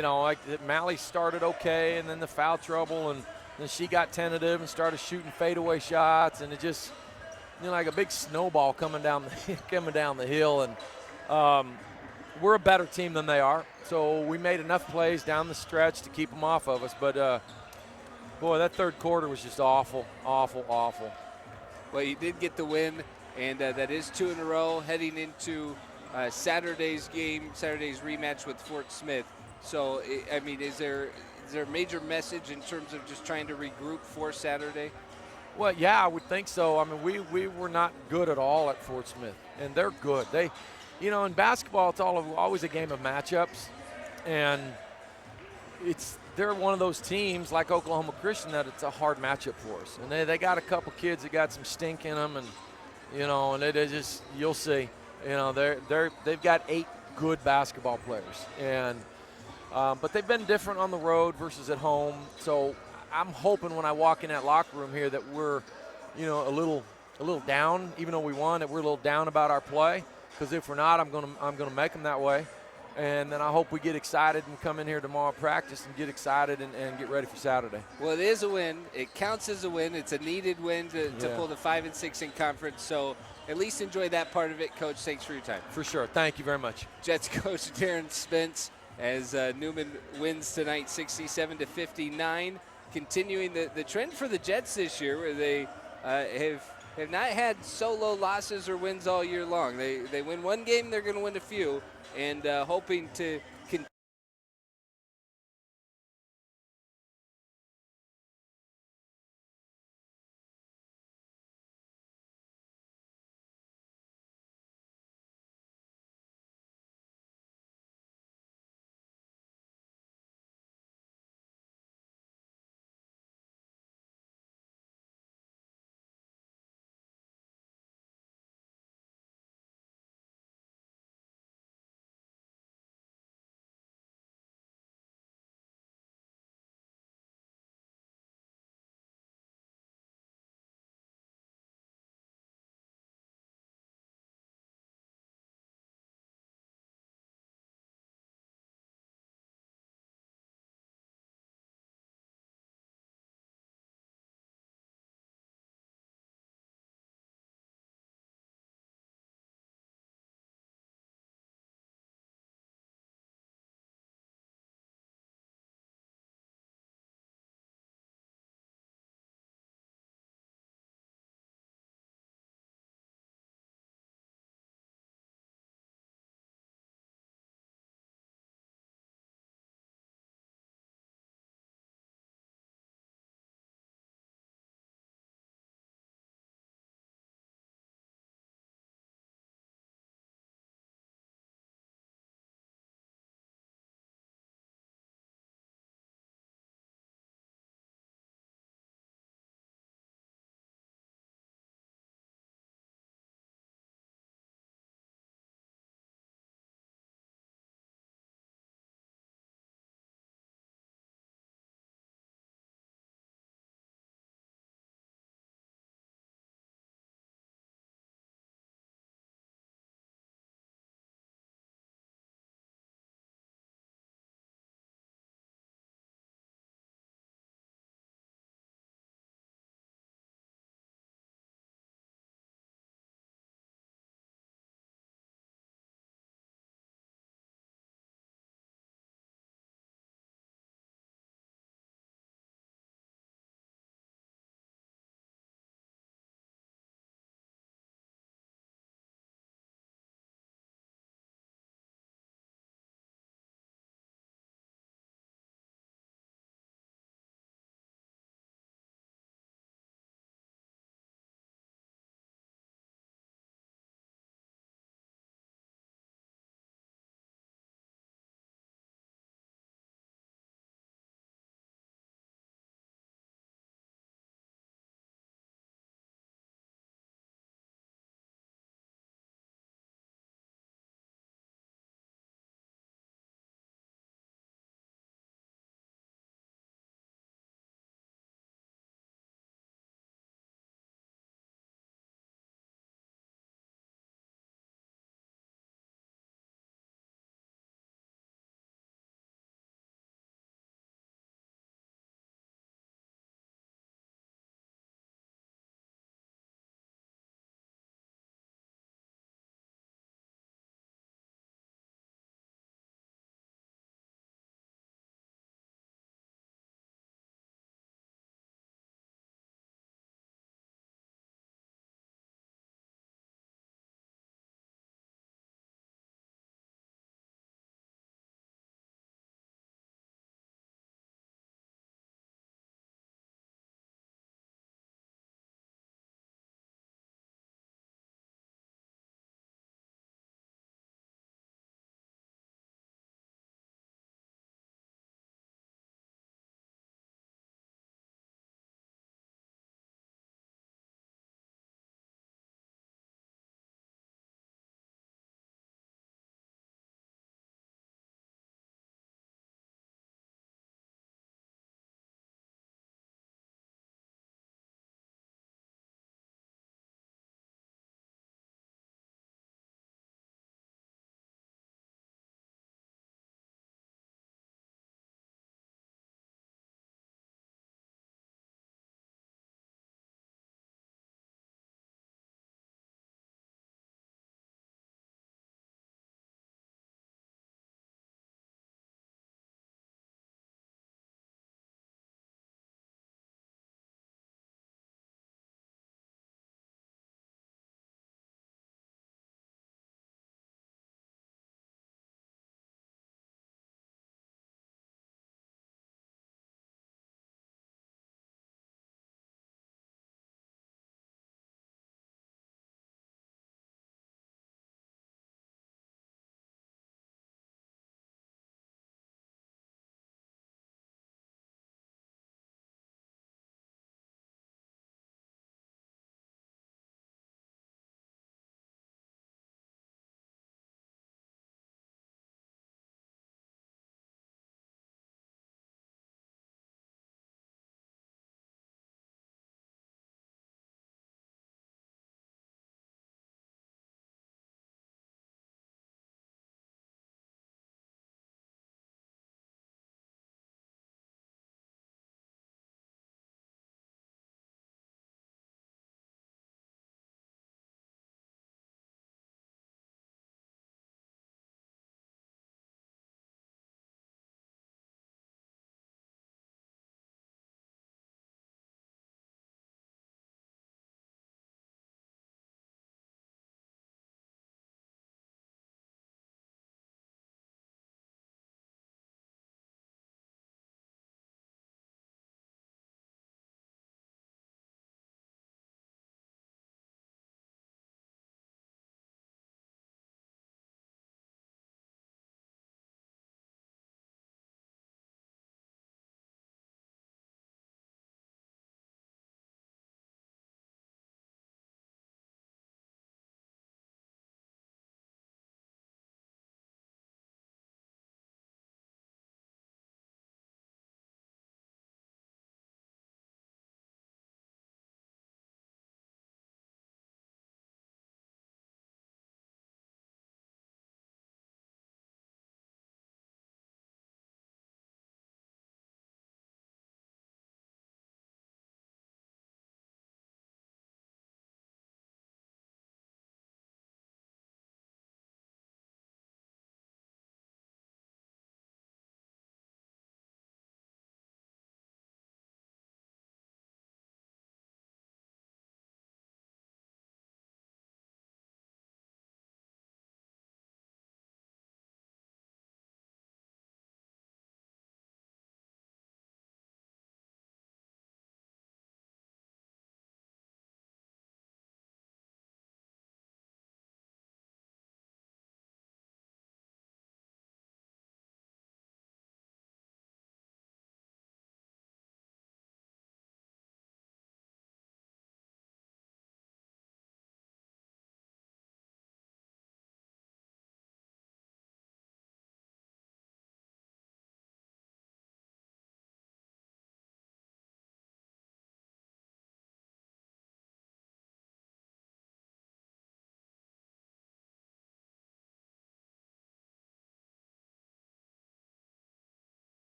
like Mally started okay, and then the foul trouble, and then she got tentative and started shooting fadeaway shots, and it just, like a big snowball coming down coming down the hill. And we're a better team than they are, so we made enough plays down the stretch to keep them off of us. But boy, that third quarter was just awful, awful, awful. Well, you did get the win, and that is 2 in a row heading into Saturday's game, Saturday's rematch with Fort Smith. So, I mean, is there a major message in terms of just trying to regroup for Saturday? Well, yeah, I would think so. I mean, we were not good at all at Fort Smith, and they're good. They, in basketball, it's always a game of matchups, and they're one of those teams like Oklahoma Christian that it's a hard matchup for us. And they got a couple kids that got some stink in them, and and they just, you'll see. They've got 8 good basketball players, and but they've been different on the road versus at home. So I'm hoping when I walk in that locker room here that we're, a little down, even though we won, that we're a little down about our play. Because if we're not, I'm gonna make them that way. And then I hope we get excited and come in here tomorrow, practice, and get excited and get ready for Saturday. Well, it is a win. It counts as a win. It's a needed win to pull the 5 and 6 in conference. So at least enjoy that part of it, Coach. Thanks for your time. For sure. Thank you very much. Jets coach Darren Spence as Newman wins tonight 67-59, continuing the trend for the Jets this year, where they have not had solo losses or wins all year long. They win one game, they're going to win a few, and hoping to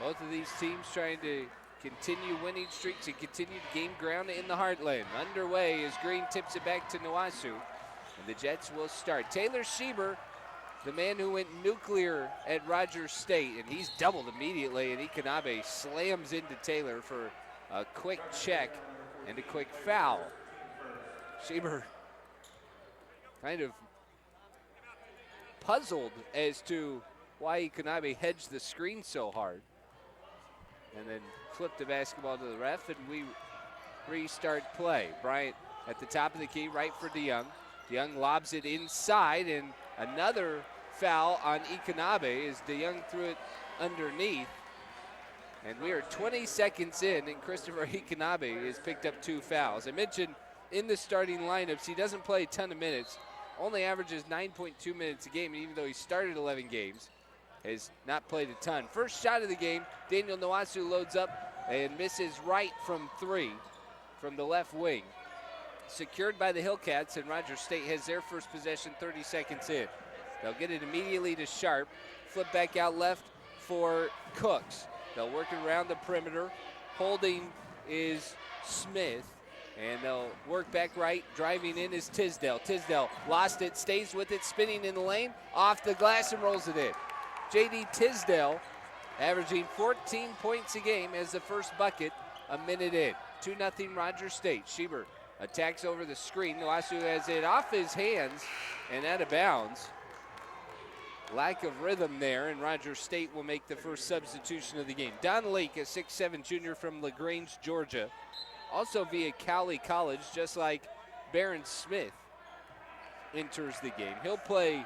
Both of these teams trying to continue winning streaks and continue to gain ground in the heartland. Underway as Green tips it back to Nawasu. And the Jets will start. Taylor Schieber, the man who went nuclear at Rogers State, and he's doubled immediately, and Ikanabe slams into Taylor for a quick check and a quick foul. Schieber kind of puzzled as to why Ikanabe hedged the screen so hard. And then flipped the basketball to the ref, and we restart play. Bryant at the top of the key, right for DeYoung. DeYoung lobs it inside, and another foul on Ikanabe as DeYoung threw it underneath. And we are 20 seconds in, and Christopher Ikanabe has picked up 2 fouls. I mentioned in the starting lineups, he doesn't play a ton of minutes, only averages 9.2 minutes a game, and even though he started 11 games, has not played a ton. First shot of the game, Daniel Nawasu loads up and misses right from 3 from the left wing. Secured by the Hillcats, and Rogers State has their first possession 30 seconds in. They'll get it immediately to Sharp. Flip back out left for Cooks. They'll work it around the perimeter. Holding is Smith. And they'll work back right. Driving in is Tisdale. Tisdale lost it, stays with it, spinning in the lane. Off the glass and rolls it in. J.D. Tisdale averaging 14 points a game as the first bucket a minute in. 2-0 Rogers State. Schieber attacks over the screen. Nawasu has it off his hands and out of bounds. Lack of rhythm there, and Rogers State will make the first substitution of the game. Don Lake, a 6'7" junior from LaGrange, Georgia, also via Cowley College, just like Barron Smith enters the game. He'll play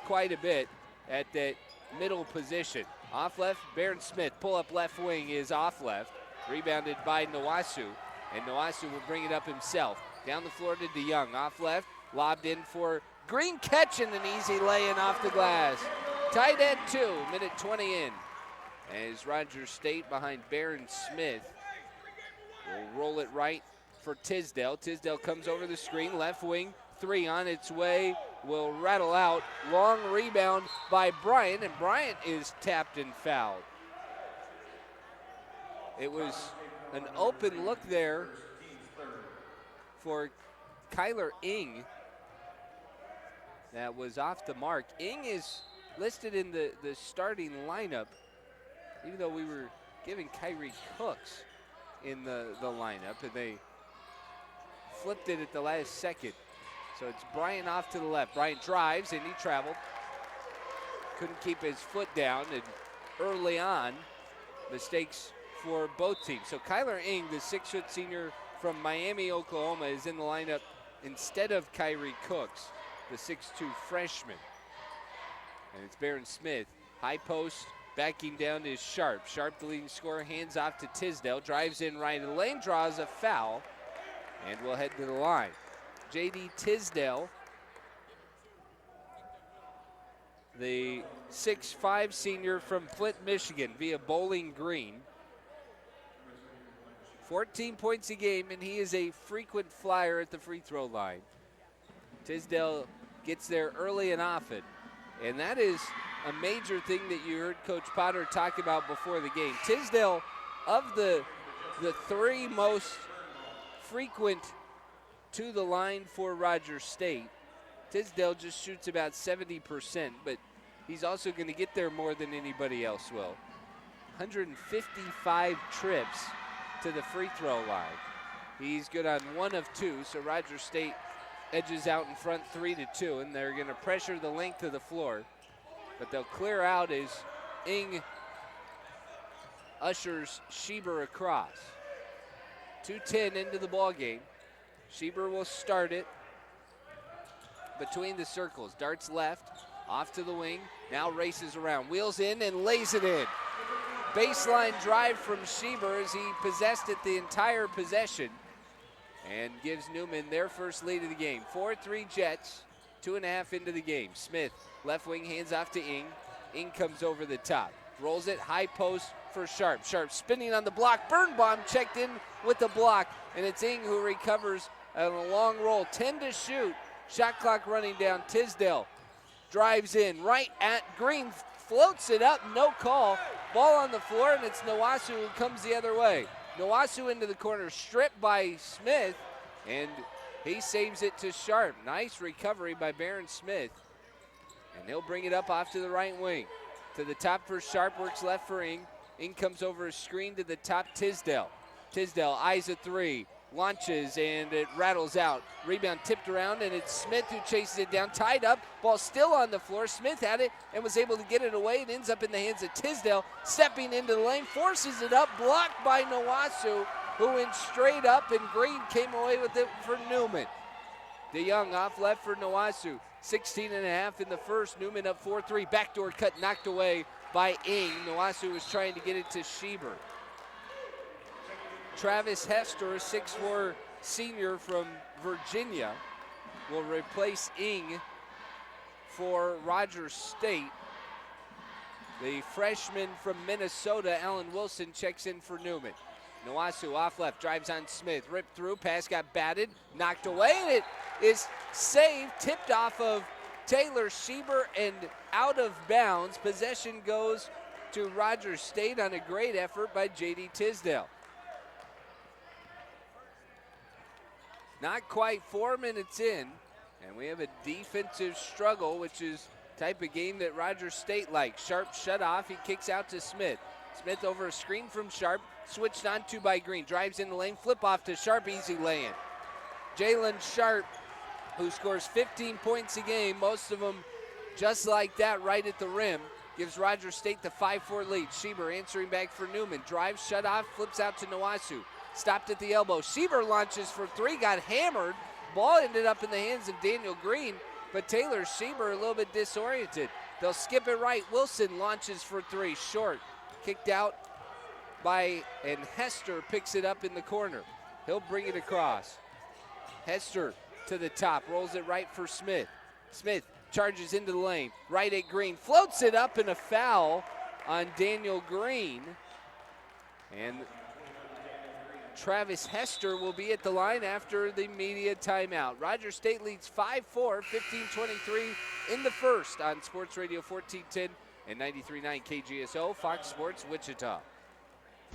quite a bit at that middle position. Off left, Barron Smith. Pull up left wing is off left. Rebounded by Nawasu, and Nawasu will bring it up himself. Down the floor to DeYoung. Off left, lobbed in for Green, catching an easy lay-in off the glass. Tied at 2, minute 20 in. As Rogers State behind Barron Smith will roll it right for Tisdale. Tisdale comes over the screen, left wing, 3 on its way, will rattle out. Long rebound by Bryant, and Bryant is tapped and fouled. It was an open look there for Kyler Ng. That was off the mark. Ng is listed in the starting lineup, even though we were giving Kyrie Cooks in the lineup, and they flipped it at the last second. So it's Bryant off to the left. Bryant drives, and he traveled. Couldn't keep his foot down, and early on, mistakes for both teams. So Kyler Ng, the 6-foot senior from Miami, Oklahoma, is in the lineup instead of Kyrie Cooks, the 6'2" freshman. And it's Barron Smith. High post, backing down is Sharp. Sharp, the leading scorer, hands off to Tisdale. Drives in right of the lane, draws a foul, and will head to the line. J.D. Tisdale, the 6'5" senior from Flint, Michigan, via Bowling Green. 14 points a game, and he is a frequent flyer at the free throw line. Tisdale gets there early and often, and that is a major thing that you heard Coach Potter talk about before the game. Tisdale, of the 3 most frequent to the line for Rogers State, Tisdale just shoots about 70%, but he's also going to get there more than anybody else will. 155 trips to the free throw line. He's good on 1 of 2, so Rogers State edges out in front 3-2, and they're going to pressure the length of the floor. But they'll clear out as Ng ushers Schieber across. 2:10 into the ball game. Schieber will start it between the circles. Darts left, off to the wing, now races around, wheels in and lays it in. Baseline drive from Schieber as he possessed it the entire possession and gives Newman their first lead of the game. 4-3 Jets, 2.5 into the game. Smith, left wing, hands off to Ng. Ng comes over the top, rolls it, high post for Sharp. Sharp spinning on the block. Birnbaum checked in with the block, and it's Ng who recovers on a long roll. 10 to shoot. Shot clock running down. Tisdale drives in right at Green. floats it up, no call. Ball on the floor, and it's Nawasu who comes the other way. Nawasu into the corner, stripped by Smith, and he saves it to Sharp. Nice recovery by Barron Smith. And he'll bring it up off to the right wing. To the top for Sharp, works left for Ing. Ing comes over a screen to the top, Tisdale. Tisdale eyes a three, launches, and it rattles out. Rebound tipped around, and it's Smith who chases it down, tied up. Ball still on the floor. Smith had it and was able to get it away. It ends up in the hands of Tisdale, stepping into the lane, forces it up, blocked by Nawasu, who went straight up, and Green came away with it for Newman. DeYoung off left for Nawasu. 16.5 in the first. Newman up 4-3. Backdoor cut knocked away by Ing. Nawasu was trying to get it to Schieber. Travis Hester, a 6'4" senior from Virginia, will replace Ing for Rogers State. The freshman from Minnesota, Allen Wilson, checks in for Newman. Nawasu off left, drives on Smith, ripped through, pass got batted, knocked away, and it is saved, tipped off of Taylor Schieber and out of bounds. Possession goes to Rogers State on a great effort by J.D. Tisdale. Not quite 4 minutes in, and we have a defensive struggle, which is the type of game that Rogers State likes. Sharp shut off, he kicks out to Smith. Smith over a screen from Sharp, switched on to by Green. Drives in the lane, flip off to Sharp, easy lay-in. Jalen Sharp, who scores 15 points a game, most of them just like that right at the rim, gives Rogers State the 5-4 lead. Schieber answering back for Newman. Drives, shut off, flips out to Nawasu. Stopped at the elbow. Schieber launches for three, got hammered. Ball ended up in the hands of Daniel Green, but Taylor Schieber a little bit disoriented. They'll skip it right. Wilson launches for three, short. Kicked out by, and Hester picks it up in the corner. He'll bring it across. Hester to the top, rolls it right for Smith. Smith charges into the lane, right at Green, floats it up, and a foul on Daniel Green. And Travis Hester will be at the line after the media timeout. Rogers State leads 5-4, 15-23 in the first on Sports Radio 1410 and 93.9 KGSO, Fox Sports Wichita.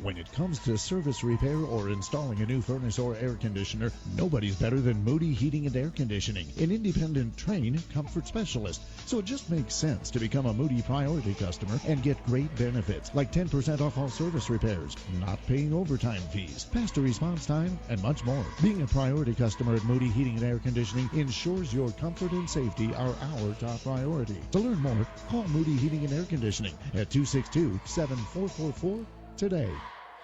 When it comes to service repair or installing a new furnace or air conditioner, nobody's better than Moody Heating and Air Conditioning, an independent, trained comfort specialist. So it just makes sense to become a Moody Priority customer and get great benefits like 10% off all service repairs, not paying overtime fees, faster response time, and much more. Being a Priority customer at Moody Heating and Air Conditioning ensures your comfort and safety are our top priority. To learn more, call Moody Heating and Air Conditioning at 262-7444 today.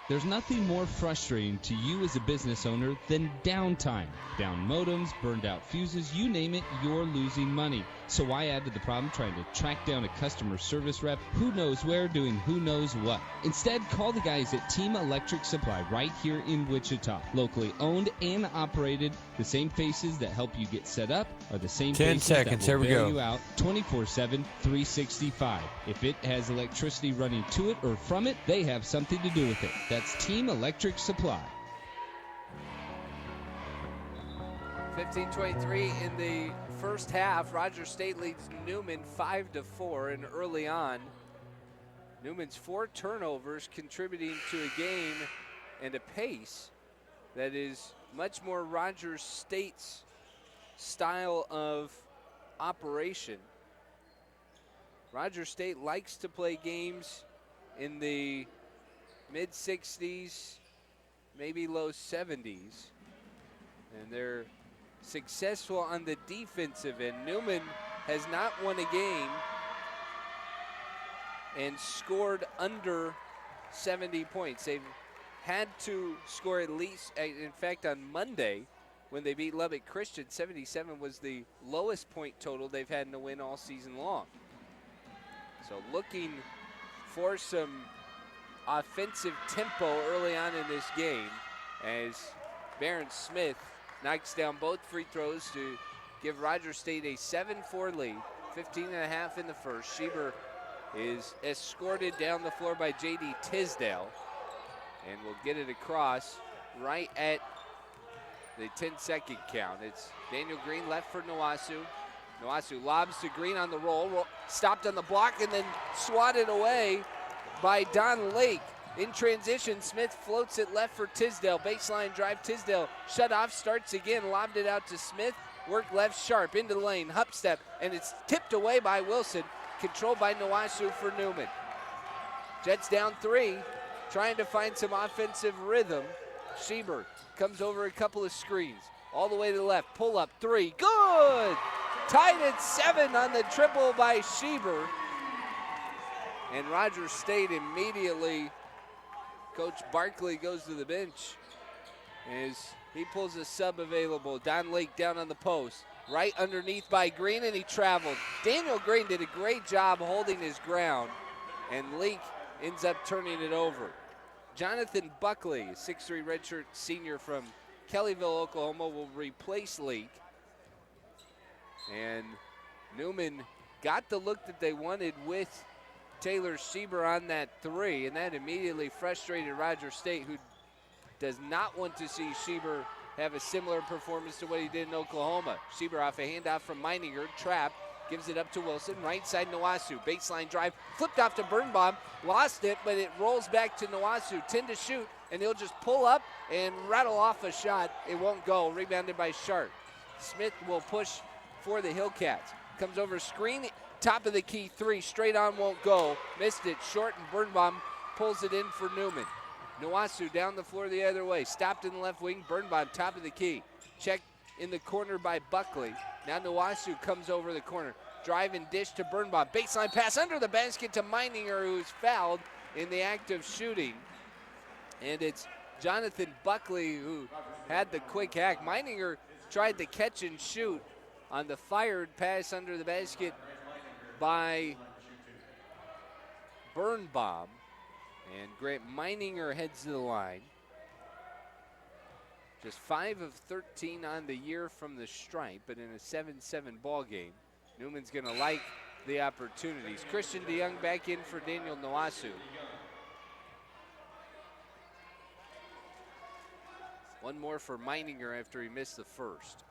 There's nothing more frustrating to you as a business owner than downtime. Down modems, burned out fuses, you name it, you're losing money. So why add to the problem trying to track down a customer service rep who knows where doing who knows what? Instead, call the guys at Team Electric Supply right here in Wichita. Locally owned and operated, the same faces that help you get set up are the same 10 faces seconds, that will here we bail go. you out 24/7, 365. If it has electricity running to it or from it, they have something to do with it. That's Team Electric Supply. 15-23 in the first half. Rogers State leads Newman 5-4, and early on, Newman's 4 turnovers contributing to a game and a pace that is much more Rogers State's style of operation. Rogers State likes to play games in the mid-60s, maybe low 70s, and they're successful on the defensive end. Newman has not won a game and scored under 70 points. They've had to score at least, in fact, on Monday when they beat Lubbock Christian, 77 was the lowest point total they've had in a win all season long. So looking for some offensive tempo early on in this game as Barron Smith knocks down both free throws to give Rogers State a 7-4 lead, 15.5 in the first. Schieber is escorted down the floor by J.D. Tisdale and will get it across right at the 10-second count. It's Daniel Green left for Nawasu. Noasu lobs to Green on the roll, stopped on the block, and then swatted away by Don Lake. In transition, Smith floats it left for Tisdale. Baseline drive, Tisdale shut off, starts again, lobbed it out to Smith. Work left, Sharp into the lane, hup step, and it's tipped away by Wilson. Controlled by Noasu for Newman. Jets down 3, trying to find some offensive rhythm. Schieber comes over a couple of screens. All the way to the left, pull up 3, good! Tied at 7 on the triple by Schieber. And Rogers State immediately, Coach Barkley goes to the bench as he pulls a sub available. Don Lake down on the post. Right underneath by Green, and he traveled. Daniel Green did a great job holding his ground, and Lake ends up turning it over. Jonathan Buckley, 6'3" redshirt senior from Kellyville, Oklahoma, will replace Lake. And Newman got the look that they wanted with Taylor Schieber on that 3, and that immediately frustrated Rogers State, who does not want to see Schieber have a similar performance to what he did in Oklahoma. Schieber off a handoff from Meininger, trap, gives it up to Wilson, right side Noasu, baseline drive, flipped off to Birnbaum, lost it, but it rolls back to Noasu, 10 to shoot, and he'll just pull up and rattle off a shot. It won't go, rebounded by Sharp. Smith will push for the Hillcats. Comes over screen, top of the key 3, straight on, won't go, missed it, short, and Birnbaum pulls it in for Newman. Noasu down the floor the other way. Stopped in the left wing. Birnbaum, top of the key. Checked in the corner by Buckley. Now Noasu comes over the corner. Drive and dish to Birnbaum. Baseline pass under the basket to Meininger, who's fouled in the act of shooting. And it's Jonathan Buckley who had the quick hack. Meininger tried to catch and shoot on the fired pass under the basket by Birnbaum. And Grant Meininger heads to the line. Just 5 of 13 on the year from the stripe, but in a 7-7 ball game, Newman's going to like the opportunities. Christian DeYoung back in for Daniel Noasu. One more for Meininger after he missed the first.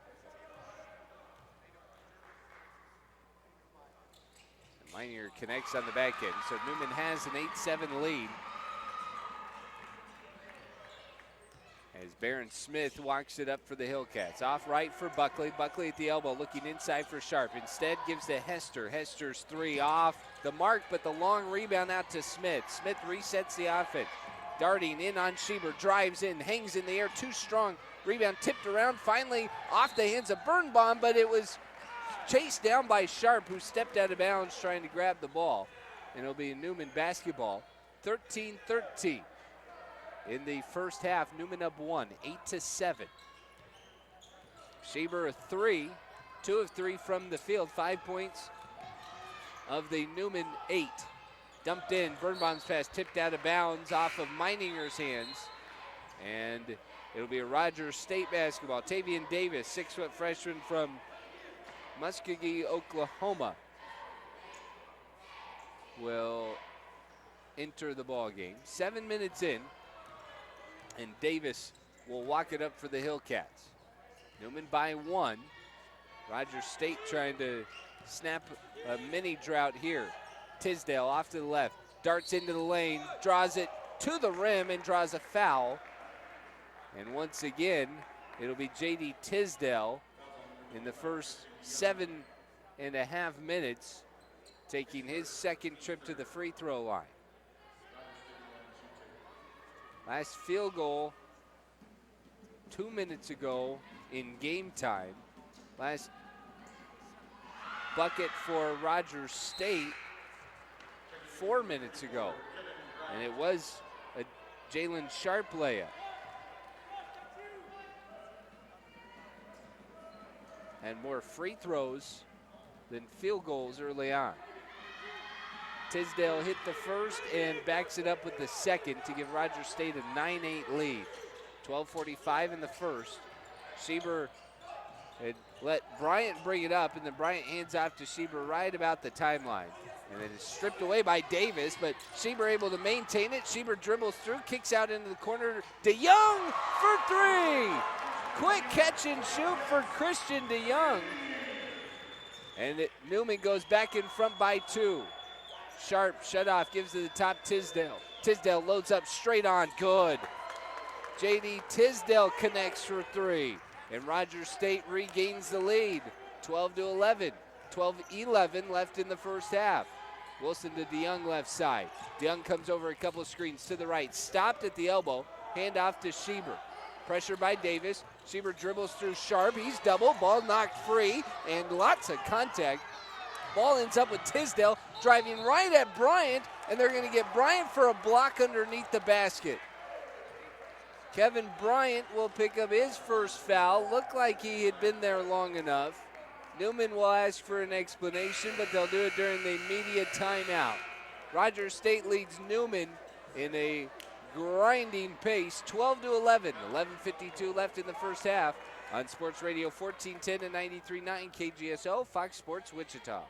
And Meininger connects on the back end, so Newman has an 8-7 lead. As Baron Smith walks it up for the Hillcats. Off right for Buckley. Buckley at the elbow looking inside for Sharp. Instead gives to Hester. Hester's 3 off the mark, but the long rebound out to Smith. Smith resets the offense. Darting in on Schieber. Drives in, hangs in the air, too strong. Rebound tipped around, finally off the hands of Birnbaum, but it was chased down by Sharp, who stepped out of bounds trying to grab the ball. And it'll be a Newman basketball. 13-13. In the first half, Newman up 1, 8-7. Schieber a 3, 2 of 3 from the field, 5 points of the Newman 8. Dumped in, Birnbaum's pass tipped out of bounds off of Meininger's hands. And it'll be a Rogers State basketball. Tavian Davis, 6-foot freshman from Muskogee, Oklahoma, will enter the ball game. 7 minutes in. And Davis will walk it up for the Hillcats. Newman by 1. Rogers State trying to snap a mini drought here. Tisdale off to the left, darts into the lane, draws it to the rim and draws a foul. And once again, it'll be J.D. Tisdale in the first 7.5 minutes, taking his second trip to the free throw line. Last field goal 2 minutes ago in game time. Last bucket for Rogers State 4 minutes ago. And it was a Jalen Sharp layup. And more free throws than field goals early on. Tisdale hit the first and backs it up with the second to give Rogers State a 9-8 lead. 12:45 in the first. Schieber had let Bryant bring it up, and then Bryant hands off to Schieber right about the timeline. And it is stripped away by Davis, but Schieber able to maintain it. Schieber dribbles through, kicks out into the corner. DeYoung for 3. Quick catch and shoot for Christian DeYoung. And Newman goes back in front by 2. Sharp shut off, gives to the top Tisdale. Tisdale loads up straight on, good. J.D. Tisdale connects for 3. And Rogers State regains the lead, 12-11. 12-11 left in the first half. Wilson to DeYoung left side. DeYoung comes over a couple of screens to the right. Stopped at the elbow. Hand off to Schieber. Pressure by Davis. Schieber dribbles through Sharp. He's double. Ball knocked free. And lots of contact. Ball ends up with Tisdale driving right at Bryant. And they're going to get Bryant for a block underneath the basket. Kevin Bryant will pick up his first foul. Looked like he had been there long enough. Newman will ask for an explanation, but they'll do it during the media timeout. Rogers State leads Newman in a grinding pace, 12-11. 11:52 left in the first half on Sports Radio 1410 and 93.9 KGSO, Fox Sports Wichita.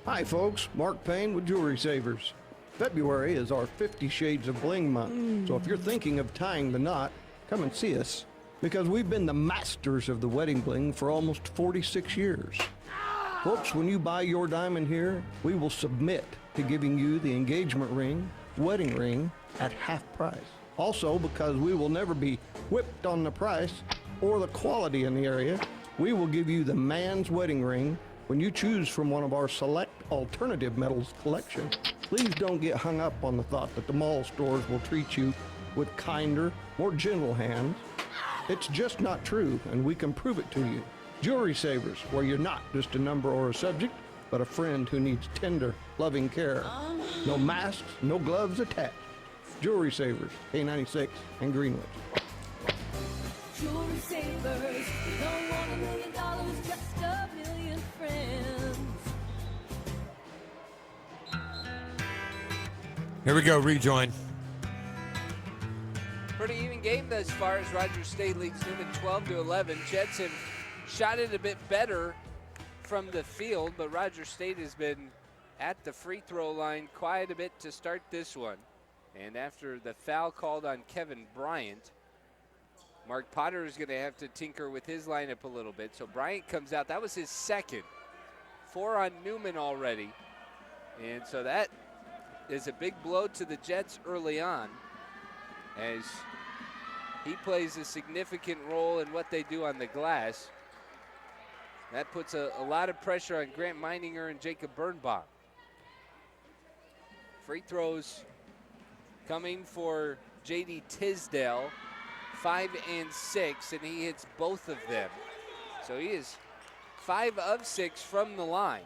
Hi folks, Mark Payne with Jewelry Savers. February is our 50 Shades of Bling month, so if you're thinking of tying the knot, come and see us. Because we've been the masters of the wedding bling for almost 46 years. Folks, when you buy your diamond here, we will submit to giving you the engagement ring, wedding ring, at half price. Also, because we will never be whipped on the price or the quality in the area, we will give you the man's wedding ring when you choose from one of our select alternative metals collection. Please don't get hung up on the thought that the mall stores will treat you with kinder, more gentle hands. It's just not true, and we can prove it to you. Jewelry Savers, where you're not just a number or a subject, but a friend who needs tender, loving care. No masks, no gloves attached. Jewelry Savers, K96 and Greenwich. Jewelry Savers, don't want $1 million, just a million friends. Here we go, rejoin. Pretty even game thus far as Rogers State leads Newman 12-11. Jets have shot it a bit better from the field, but Rogers State has been at the free throw line quite a bit to start this one. And after the foul called on Kevin Bryant, Mark Potter is going to have to tinker with his lineup a little bit. So Bryant comes out. That was his second. 4 on Newman already. And so that is a big blow to the Jets early on, as he plays a significant role in what they do on the glass. That puts a lot of pressure on Grant Meininger and Jacob Birnbaum. Free throws coming for J.D. Tisdale, 5 and 6, and he hits both of them. So he is 5 of 6 from the line.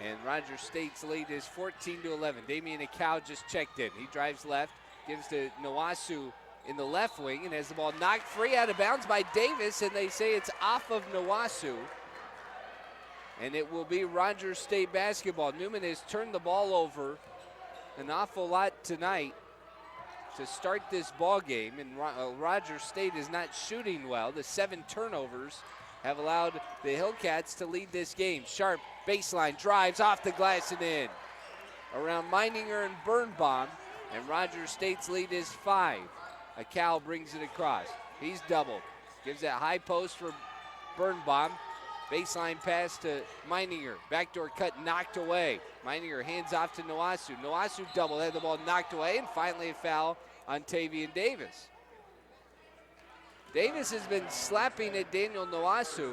And Rogers State's lead is 14-11. Damian Acau just checked in. He drives left, gives to Nwasu in the left wing, and has the ball knocked free out of bounds by Davis, and they say it's off of Nwasu. And it will be Rogers State basketball. Newman has turned the ball over an awful lot tonight to start this ball game, and Rogers State is not shooting well. The 7 turnovers have allowed the Hillcats to lead this game. Sharp baseline drives off the glass and in. Around Meininger and Birnbaum, and Rogers State's lead is 5. Acau brings it across. He's doubled. Gives that high post for Birnbaum. Baseline pass to Meininger. Backdoor cut knocked away. Meininger hands off to Nwasu. Nwasu double, had the ball knocked away, and finally a foul on Tavian Davis. Davis has been slapping at Daniel Nwasu,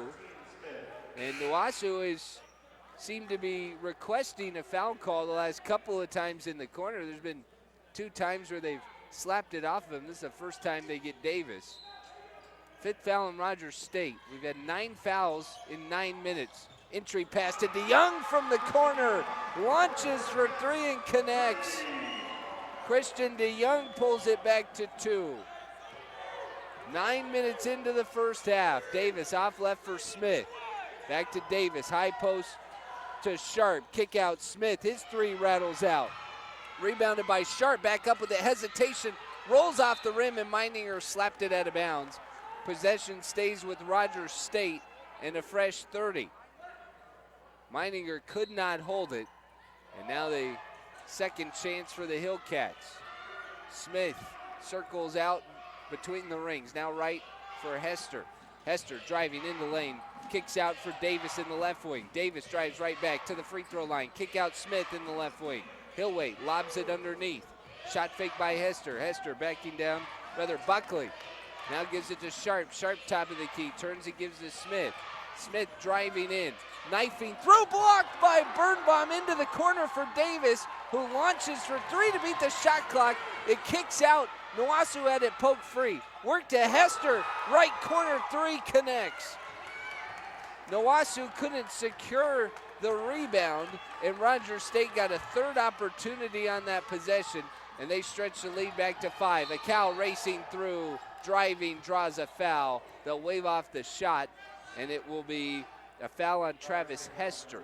and Nwasu seemed to be requesting a foul call the last couple of times in the corner. There's been 2 times where they've slapped it off of him. This is the first time they get Davis. 5th foul in Rogers State. We've had 9 fouls in 9 minutes. Entry pass to DeYoung from the corner. Launches for 3 and connects. Christian DeYoung pulls it back to 2. 9 minutes into the first half. Davis off left for Smith. Back to Davis. High post to Sharp. Kick out Smith. His 3 rattles out. Rebounded by Sharp. Back up with a hesitation. Rolls off the rim, and Meininger slapped it out of bounds. Possession stays with Rogers State and a fresh 30. Meininger could not hold it. And now the second chance for the Hillcats. Smith circles out between the rings. Now right for Hester. Hester driving in the lane, kicks out for Davis in the left wing. Davis drives right back to the free throw line. Kick out Smith in the left wing. He'll wait, lobs it underneath. Shot fake by Hester. Hester backing down, Buckley. Now gives it to Sharp. Sharp top of the key. Turns it, gives to Smith. Smith driving in. Knifing through, blocked by Birnbaum into the corner for Davis, who launches for three to beat the shot clock. It kicks out. Nwasu had it poked free. Work to Hester. Right corner three connects. Nwasu couldn't secure the rebound, and Rogers State got a third opportunity on that possession, and they stretch the lead back to 5. Acal racing through, driving, draws a foul. They'll wave off the shot, and it will be a foul on Travis Hester.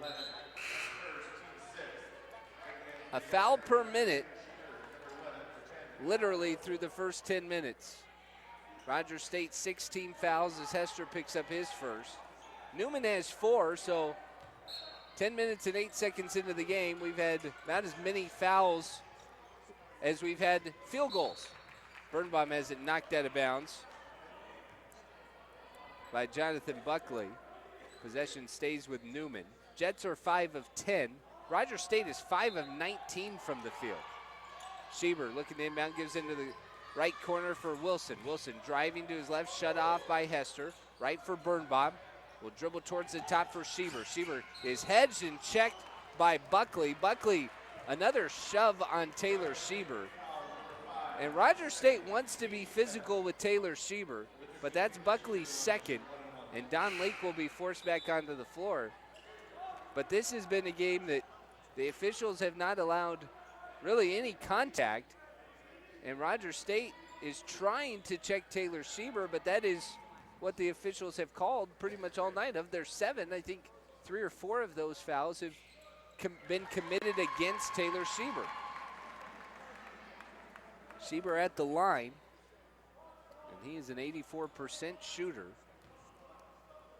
A foul per minute, literally through the first 10 minutes. Rogers State 16 fouls as Hester picks up his first. Newman has 4, so 10 minutes and 8 seconds into the game, we've had not as many fouls as we've had field goals. Birnbaum has it knocked out of bounds by Jonathan Buckley. Possession stays with Newman. Jets are 5 of 10. Rogers State is 5 of 19 from the field. Schieber looking inbound, gives into the right corner for Wilson. Wilson driving to his left, shut off by Hester. Right for Birnbaum. Will dribble towards the top for Schieber. Schieber is hedged and checked by Buckley. Buckley, another shove on Taylor Schieber. And Rogers State wants to be physical with Taylor Schieber, but that's Buckley's second, and Don Lake will be forced back onto the floor. But this has been a game that the officials have not allowed really any contact, and Rogers State is trying to check Taylor Schieber, but that is what the officials have called pretty much all night. Of their 7, I think 3 or 4 of those fouls have been committed against Taylor Schieber. Schieber at the line, and he is an 84% shooter.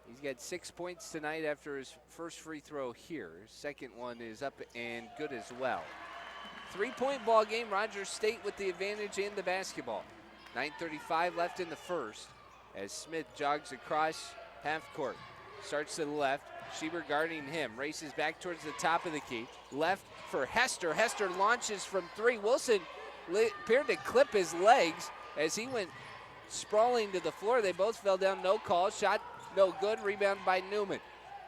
He's got 6 points tonight after his first free throw here. His second one is up and good as well. 3-point ball game, Rogers State with the advantage in the basketball. 9:35 left in the first as Smith jogs across half court. Starts to the left, Schieber guarding him, races back towards the top of the key. Left for Hester. Hester launches from 3. Wilson appeared to clip his legs as he went sprawling to the floor. They both fell down, no call. Shot no good, rebound by Newman.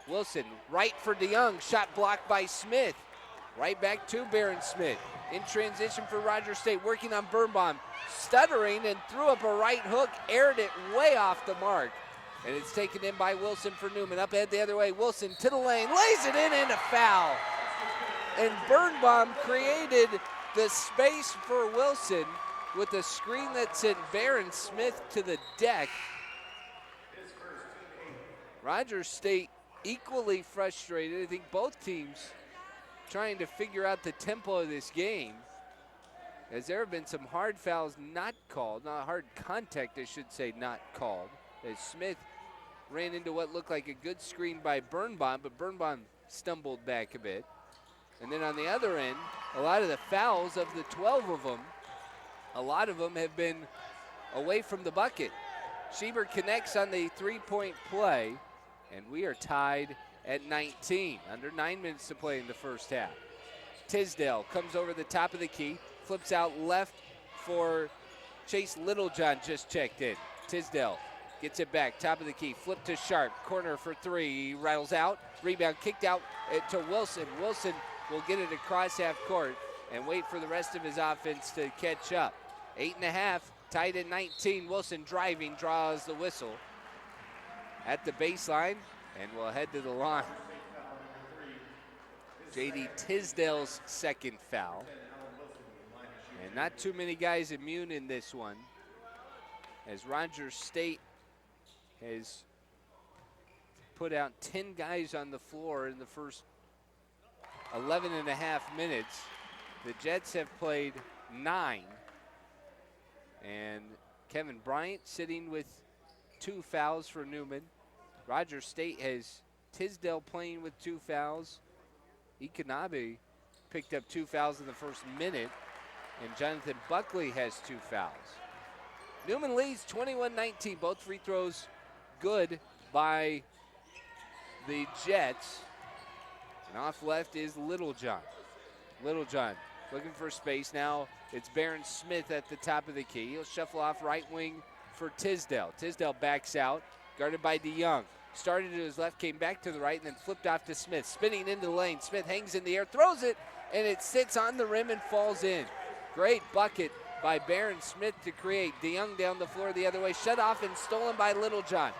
Wilson right for DeYoung, shot blocked by Smith. Right back to Barron Smith. In transition for Rogers State, working on Birnbaum. Stuttering and threw up a right hook, aired it way off the mark. And it's taken in by Wilson for Newman. Up ahead the other way, Wilson to the lane, lays it in and a foul. And Birnbaum created the space for Wilson with a screen that sent Barron Smith to the deck. Rogers State equally frustrated. I think both teams trying to figure out the tempo of this game, as there have been some hard fouls not called, not hard contact, I should say, not called, as Smith ran into what looked like a good screen by Birnbaum, but Birnbaum stumbled back a bit. And then on the other end, a lot of the fouls, of the 12 of them, a lot of them have been away from the bucket. Schieber connects on the 3-point play, and we are tied at 19. Under 9 minutes to play in the first half. Tisdale comes over the top of the key, flips out left for Chase Littlejohn, just checked in. Tisdale gets it back, top of the key, flip to Sharp, corner for 3, he rattles out, rebound kicked out to Wilson. Wilson will get it across half court and wait for the rest of his offense to catch up. 8.5, tied at 19. Wilson driving, draws the whistle at the baseline, and we'll head to the line. J.D. Tisdale's second foul. And not too many guys immune in this one, as Rogers State has put out 10 guys on the floor in the first 11 and a half minutes. The Jets have played 9. And Kevin Bryant sitting with 2 fouls for Newman. Rogers State has Tisdale playing with 2 fouls. Ikanabe picked up 2 fouls in the first minute. And Jonathan Buckley has 2 fouls. Newman leads 21-19. Both free throws good by the Jets. And off left is Littlejohn. Littlejohn looking for space. Now it's Barron Smith at the top of the key. He'll shuffle off right wing for Tisdale. Tisdale backs out, guarded by DeYoung. Started to his left, came back to the right, and then flipped off to Smith. Spinning into the lane. Smith hangs in the air, throws it, and it sits on the rim and falls in. Great bucket by Barron Smith to create. DeYoung down the floor the other way. Shut off and stolen by Littlejohn.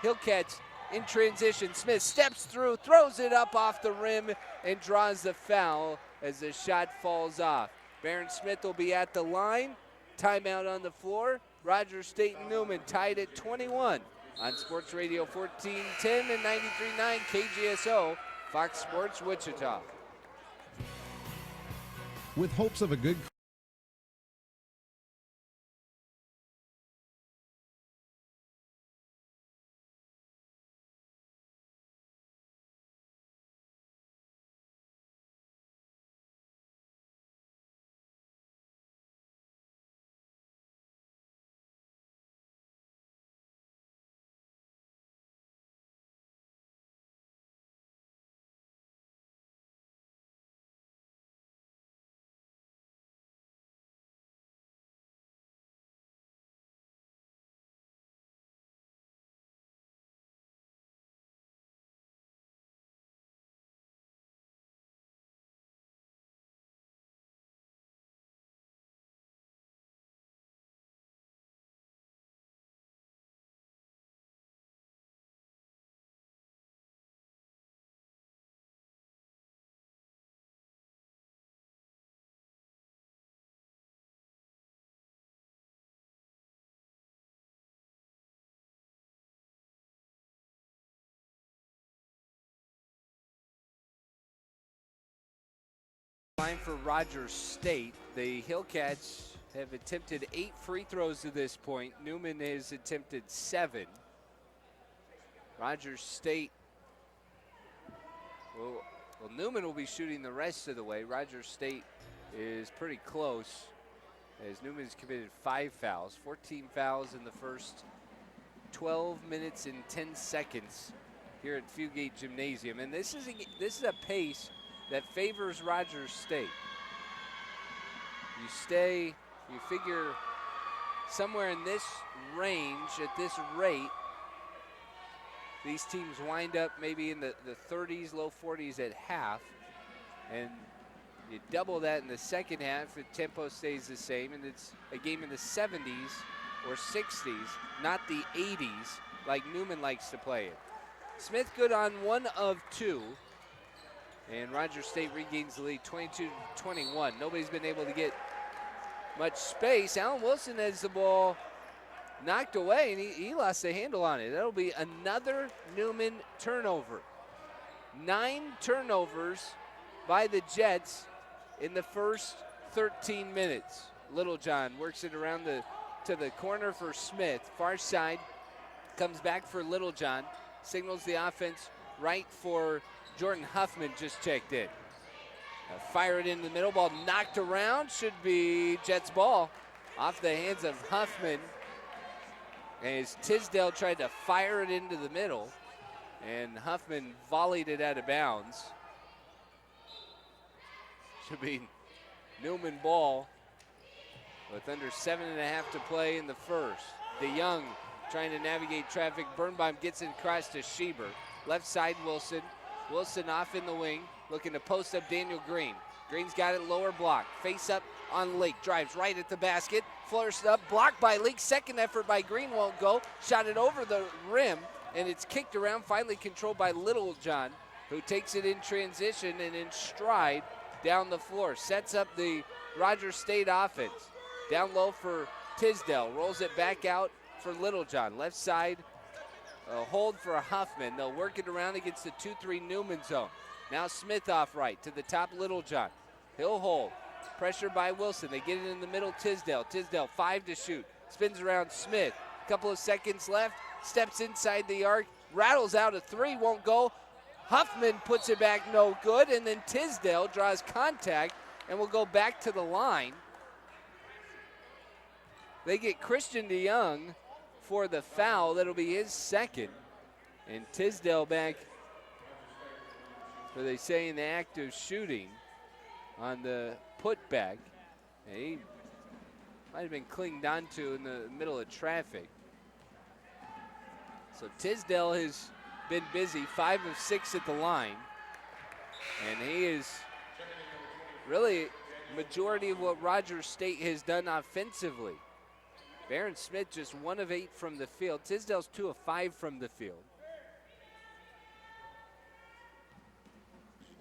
He'll catch in transition. Smith steps through, throws it up off the rim, and draws the foul as the shot falls off. Barron Smith will be at the line. Timeout on the floor. Rogers State and Newman tied at 21 on Sports Radio 1410 and 93.9 KGSO, Fox Sports Wichita. With hopes of a good line for Rogers State. The Hillcats have attempted 8 free throws to this point. Newman has attempted 7. Rogers State, well, Newman will be shooting the rest of the way. Rogers State is pretty close as Newman has committed 5 fouls, 14 fouls in the first 12 minutes and 10 seconds here at Fugate Gymnasium. And this is a pace that favors Rogers State. You figure somewhere in this range, at this rate, these teams wind up maybe in the 30s, low 40s at half. And you double that in the second half, the tempo stays the same, and it's a game in the 70s or 60s, not the 80s like Newman likes to play it. Smith good on 1 of 2. And Rogers State regains the lead 22-21. Nobody's been able to get much space. Allen Wilson has the ball knocked away, and he lost the handle on it. That'll be another Newman turnover. 9 turnovers by the Jets in the first 13 minutes. Littlejohn works it around to the corner for Smith. Far side, comes back for Littlejohn. Signals the offense right for Jordan Huffman, just checked in. Fire it in the middle, ball knocked around, should be Jets ball off the hands of Huffman. As Tisdale tried to fire it into the middle, and Huffman volleyed it out of bounds. Should be Newman ball with under 7.5 to play in the first. DeYoung trying to navigate traffic. Birnbaum gets it across to Schieber. Left side, Wilson. Wilson off in the wing, looking to post up Daniel Green. Green's got it lower block. Face up on Leak. Drives right at the basket. Flourished up. Blocked by Leak. Second effort by Green won't go. Shot it over the rim, and it's kicked around. Finally controlled by Littlejohn, who takes it in transition and in stride down the floor. Sets up the Rogers State offense. Down low for Tisdale. Rolls it back out for Littlejohn. Left side. A hold for Huffman. They'll work it around against the 2-3 Newman zone. Now Smith off right to the top, Littlejohn. He'll hold. Pressure by Wilson. They get it in the middle, Tisdale. Tisdale, 5 to shoot. Spins around Smith. Couple of seconds left. Steps inside the arc. Rattles out a 3, won't go. Huffman puts it back, no good. And then Tisdale draws contact and will go back to the line. They get Christian DeYoung for the foul. That'll be his second. And Tisdale back, what they say, in the act of shooting on the putback. And he might have been clinged onto in the middle of traffic. So Tisdale has been busy, 5 of 6 at the line. And he is really majority of what Rogers State has done offensively. Barron Smith just 1 of 8 from the field. Tisdale's 2 of 5 from the field.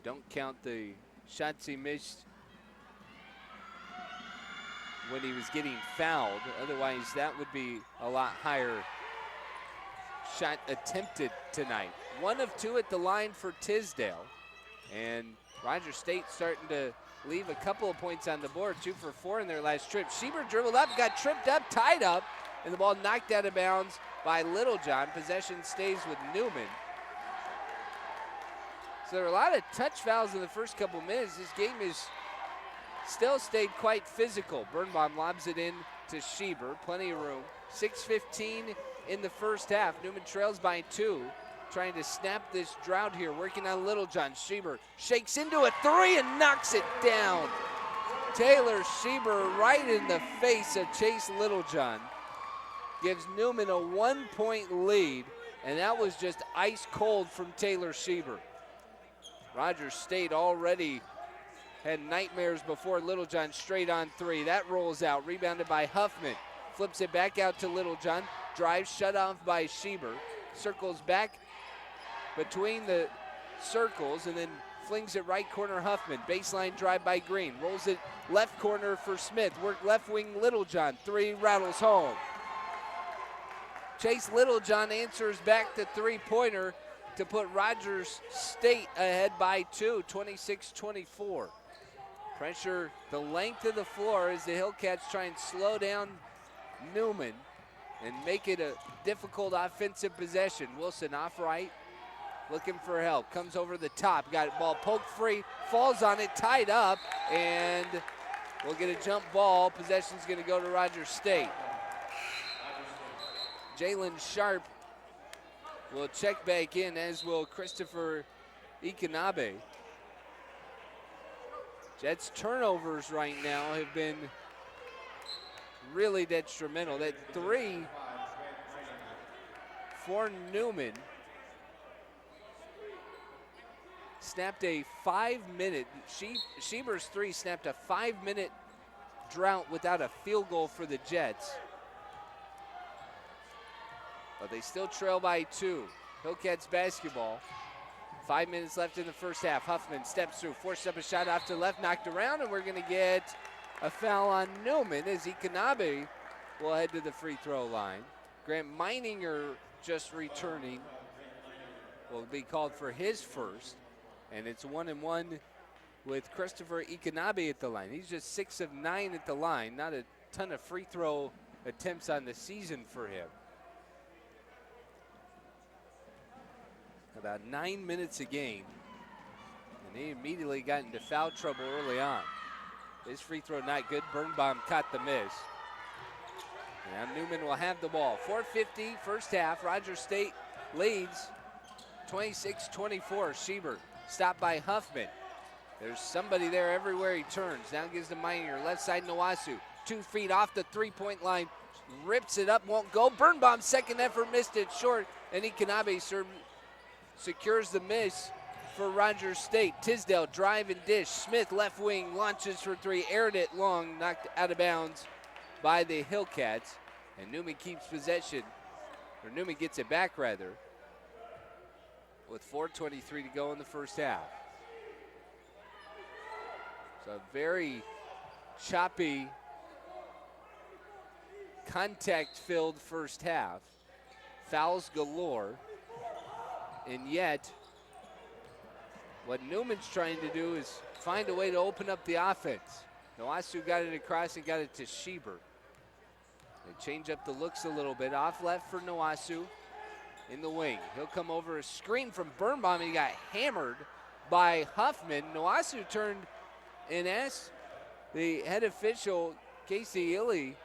Don't count the shots he missed when he was getting fouled. Otherwise, that would be a lot higher shot attempted tonight. 1 of 2 at the line for Tisdale. And Rogers State starting to leave a couple of points on the board. 2 for 4 in their last trip. Schieber dribbled up, got tripped up, tied up, and the ball knocked out of bounds by Littlejohn. Possession stays with Newman. So there are a lot of touch fouls in the first couple minutes. This game has still stayed quite physical. Birnbaum lobs it in to Schieber, plenty of room. 6:15 in the first half. Newman trails by 2, trying to snap this drought here, working on Littlejohn. Schieber shakes into a 3 and knocks it down. Taylor Schieber right in the face of Chase Littlejohn. Gives Newman a 1-point lead, and that was just ice cold from Taylor Schieber. Rogers State already had nightmares before Littlejohn straight on 3. That rolls out, rebounded by Huffman. Flips it back out to Littlejohn. Drives shut off by Schieber. Circles back between the circles and then flings it right corner Huffman. Baseline drive by Green. Rolls it left corner for Smith. Work left wing Littlejohn. 3 rattles home. Chase Littlejohn answers back the 3-pointer to put Rogers State ahead by 2, 26-24. Pressure the length of the floor as the Hillcats try and slow down Newman and make it a difficult offensive possession. Wilson off right, looking for help. Comes over the top, got it, ball poked free, falls on it, tied up, and we'll get a jump ball. Possession's gonna go to Rogers State. Jalen Sharp will check back in, as will Christopher Ikanabe. Jets' turnovers right now have been really detrimental. That 3 for Newman snapped a 5-minute, Schieber's 3 snapped a 5-minute drought without a field goal for the Jets. But they still trail by 2. Hillcats basketball. 5 minutes left in the first half. Huffman steps through, forced up a shot off to the left, knocked around, and we're going to get a foul on Newman as Ikanabe will head to the free throw line. Grant Meininger just returning will be called for his first, and it's 1-1 with Christopher Ikanabe at the line. He's just 6 of 9 at the line. Not a ton of free throw attempts on the season for him. About 9 minutes a game, and he immediately got into foul trouble early on. His free throw not good. Birnbaum caught the miss. Now Newman will have the ball. 4:50 first half. Rogers State leads 26-24. Schieber stopped by Huffman. There's somebody there everywhere he turns. Now gives to Meininger. Left side Nowasu. 2 feet off the 3-point line. Rips it up, won't go. Birnbaum's second effort missed it short, and Ikanabe secures the miss for Rogers State. Tisdale drive and dish. Smith left wing launches for 3, aired it long, knocked out of bounds by the Hillcats. And Newman keeps possession, or Newman gets it back rather, with 4:23 to go in the first half. So a very choppy, contact-filled first half. Fouls galore. And yet, what Newman's trying to do is find a way to open up the offense. Nowasu got it across and got it to Schieber. They change up the looks a little bit. Off left for Nowasu in the wing. He'll come over a screen from Birnbaum, and he got hammered by Huffman. Nowasu turned and asked the head official, Casey Illy,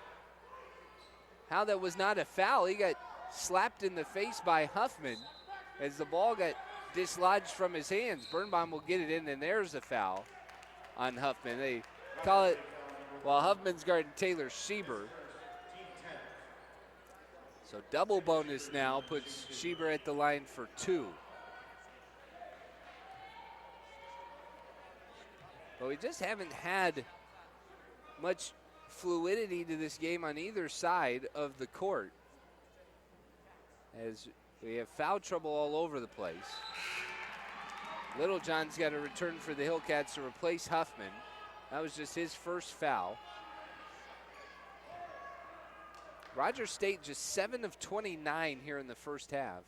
how that was not a foul. He got slapped in the face by Huffman as the ball got dislodged from his hands. Birnbaum will get it in, and there's a foul on Huffman. They call it while Huffman's guarding Taylor Schieber. So double bonus now puts Schieber at the line for 2. But we just haven't had much fluidity to this game on either side of the court, as we have foul trouble all over the place. Littlejohn's got a return for the Hillcats to replace Huffman. That was just his first foul. Rogers State just 7 of 29 here in the first half.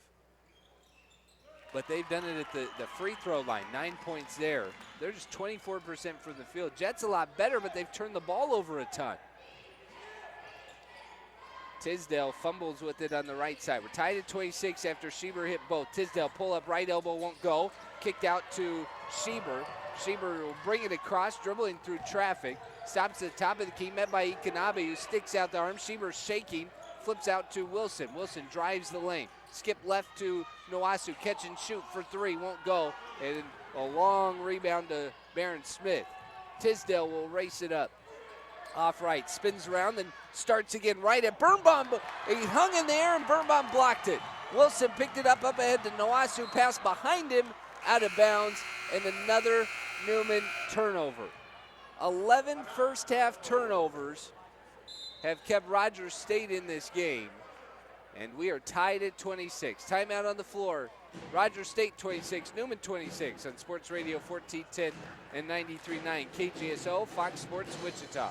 But they've done it at the free throw line, 9 points there. They're just 24% from the field. Jets a lot better, but they've turned the ball over a ton. Tisdale fumbles with it on the right side. We're tied at 26 after Schieber hit both. Tisdale pull up, right elbow won't go. Kicked out to Schieber. Schieber will bring it across, dribbling through traffic. Stops at the top of the key, met by Ikanabe, who sticks out the arm. Schieber shaking, flips out to Wilson. Wilson drives the lane. Skip left to Nowasu, catch and shoot for 3, won't go. And a long rebound to Barron Smith. Tisdale will race it up. Off right, spins around, then starts again right at Birnbaum. He hung in the air and Birnbaum blocked it. Wilson picked it up ahead to Nowasu, pass behind him, out of bounds, and another Newman turnover. 11 first half turnovers have kept Rogers State in this game, and we are tied at 26. Timeout on the floor. Rogers State 26, Newman 26 on Sports Radio 1410 and 93.9 KGSO, Fox Sports Wichita.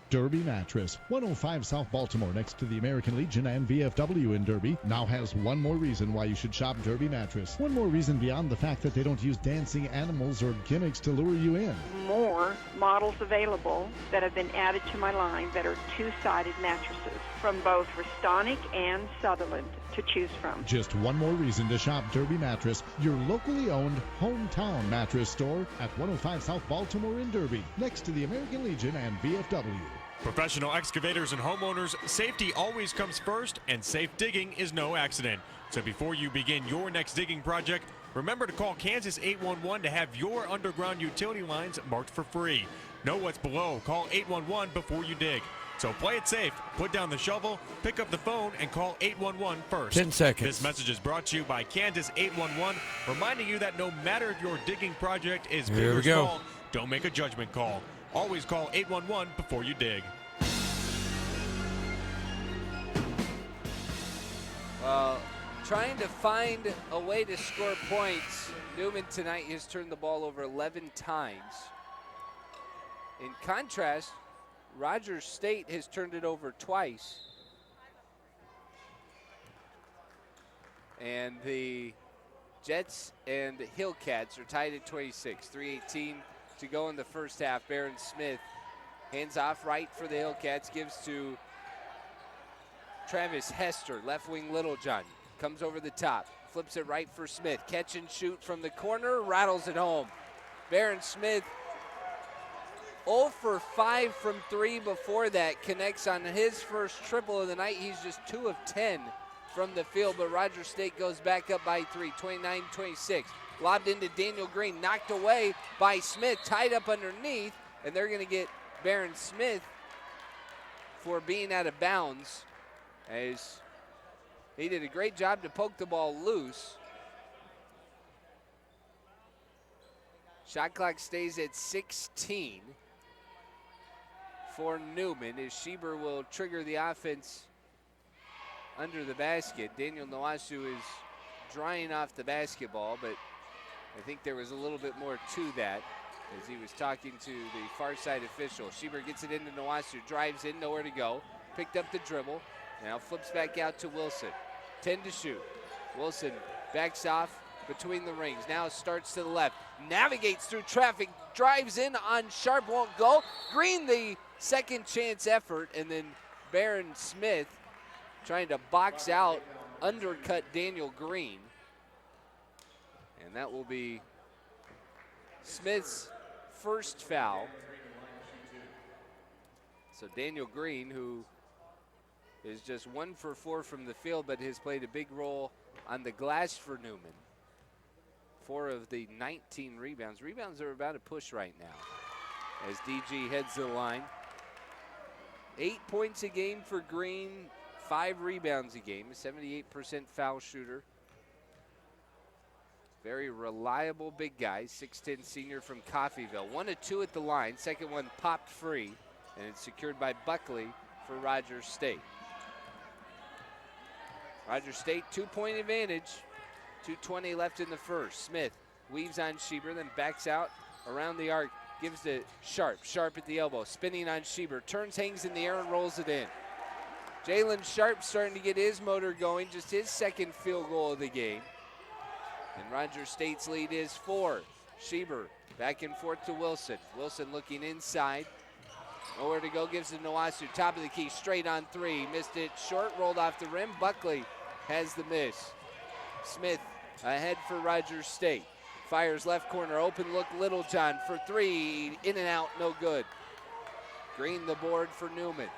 Derby Mattress, 105 South Baltimore, next to the American Legion and VFW in Derby, now has one more reason why you should shop Derby Mattress. One more reason beyond the fact that they don't use dancing animals or gimmicks to lure you in. More models available that have been added to my line that are two-sided mattresses from both Restonic and Sutherland to choose from. Just one more reason to shop Derby Mattress, your locally owned hometown mattress store at 105 South Baltimore in Derby, next to the American Legion and VFW. Professional excavators and homeowners, safety always comes first, and safe digging is no accident. So before you begin your next digging project, remember to call Kansas 811 to have your underground utility lines marked for free. Know what's below. Call 811 before you dig. So play it safe, put down the shovel, pick up the phone, and call 811 first. 10 seconds. This message is brought to you by Kansas 811, reminding you that no matter if your digging project is big or small, don't make a judgment call. Always call 811 before you dig. Trying to find a way to score points. Newman tonight has turned the ball over 11 times. In contrast, Rogers State has turned it over twice. And the Jets and Hillcats are tied at 26. 3:18 to go in the first half. Barron Smith hands off right for the Hillcats, gives to Travis Hester, left wing Littlejohn. Comes over the top, flips it right for Smith. Catch and shoot from the corner, rattles it home. Barron Smith 0 for 5 from 3 before that. Connects on his first triple of the night. He's just 2 of 10 from the field, but Rogers State goes back up by 3, 29-26. Lobbed into Daniel Green, knocked away by Smith, tied up underneath, and they're going to get Barron Smith for being out of bounds, as he did a great job to poke the ball loose. Shot clock stays at 16 for Newman as Schieber will trigger the offense under the basket. Daniel Nowasu is drying off the basketball, but I think there was a little bit more to that as he was talking to the far side official. Schieber gets it into Nowasu, drives in, nowhere to go. Picked up the dribble, now flips back out to Wilson. 10 to shoot. Wilson backs off between the rings. Now starts to the left. Navigates through traffic. Drives in on Sharp, won't go. Green the second chance effort. And then Barron Smith trying to box out, undercut Daniel Green. And that will be Smith's first foul. So Daniel Green, who is just 1 for 4 from the field, but has played a big role on the glass for Newman. 4 of the 19 rebounds. Rebounds are about a push right now as DG heads to the line. 8 points a game for Green, 5 rebounds a game, a 78% foul shooter. Very reliable big guy, 6'10" senior from Coffeyville. 1 of 2 at the line, second one popped free, and it's secured by Buckley for Rogers State. Rogers State 2-point advantage, 2:20 left in the first. Smith weaves on Schieber, then backs out around the arc, gives to Sharp. Sharp at the elbow, spinning on Schieber, turns, hangs in the air, and rolls it in. Jalen Sharp starting to get his motor going, just his second field goal of the game. And Rogers State's lead is 4. Schieber back and forth to Wilson. Wilson looking inside. Nowhere to go, gives to Nowasu. Top of the key, straight on 3. Missed it short, rolled off the rim. Buckley has the miss. Smith ahead for Rogers State. Fires left corner, open look, Littlejohn for 3. In and out, no good. Green the board for Newman.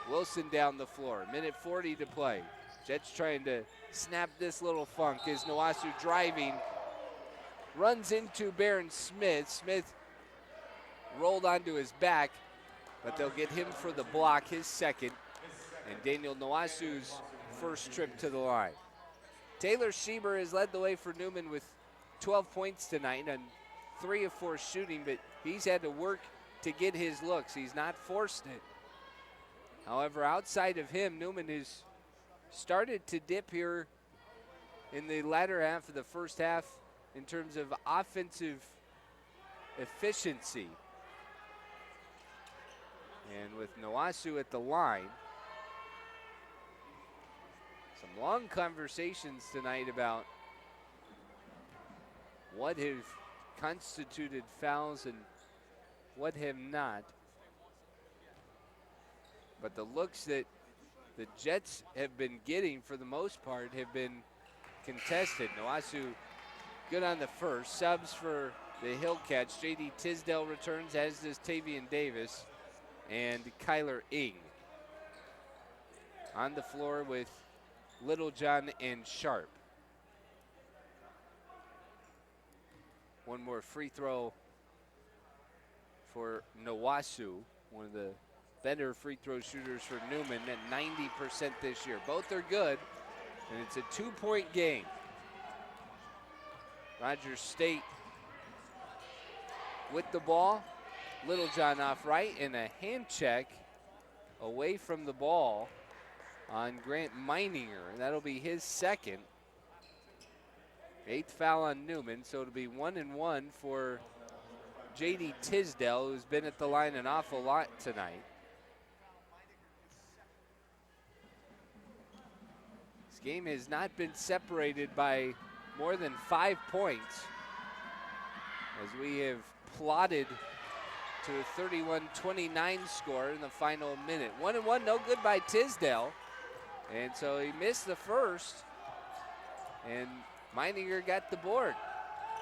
Wilson down the floor, minute 40 to play. Jets trying to snap this little funk as Nowasu driving. Runs into Baron Smith. Smith rolled onto his back, but they'll get him for the block, his second, and Daniel Nowasu's first trip to the line. Taylor Schieber has led the way for Newman with 12 points tonight and 3 of 4 shooting, but he's had to work to get his looks. He's not forced it. However, outside of him, Newman has started to dip here in the latter half of the first half in terms of offensive efficiency. And with Nowasu at the line, some long conversations tonight about what have constituted fouls and what have not. But the looks that the Jets have been getting for the most part have been contested. Nowasu good on the first. Subs for the Hillcats. J.D. Tisdale returns, as does Tavian Davis and Kyler Ing. On the floor with Littlejohn and Sharp. One more free throw for Nowasu, one of the better free throw shooters for Newman at 90% this year. Both are good, and it's a 2-point game. Rogers State with the ball. Littlejohn off right, and a hand check away from the ball on Grant Meininger, and that'll be his second. 8th foul on Newman, so it'll be 1-1 for J.D. Tisdale, who's been at the line an awful lot tonight. This game has not been separated by more than 5 points as we have plotted to a 31-29 score in the final minute. 1-1, no good by Tisdale. And so he missed the first, and Meininger got the board.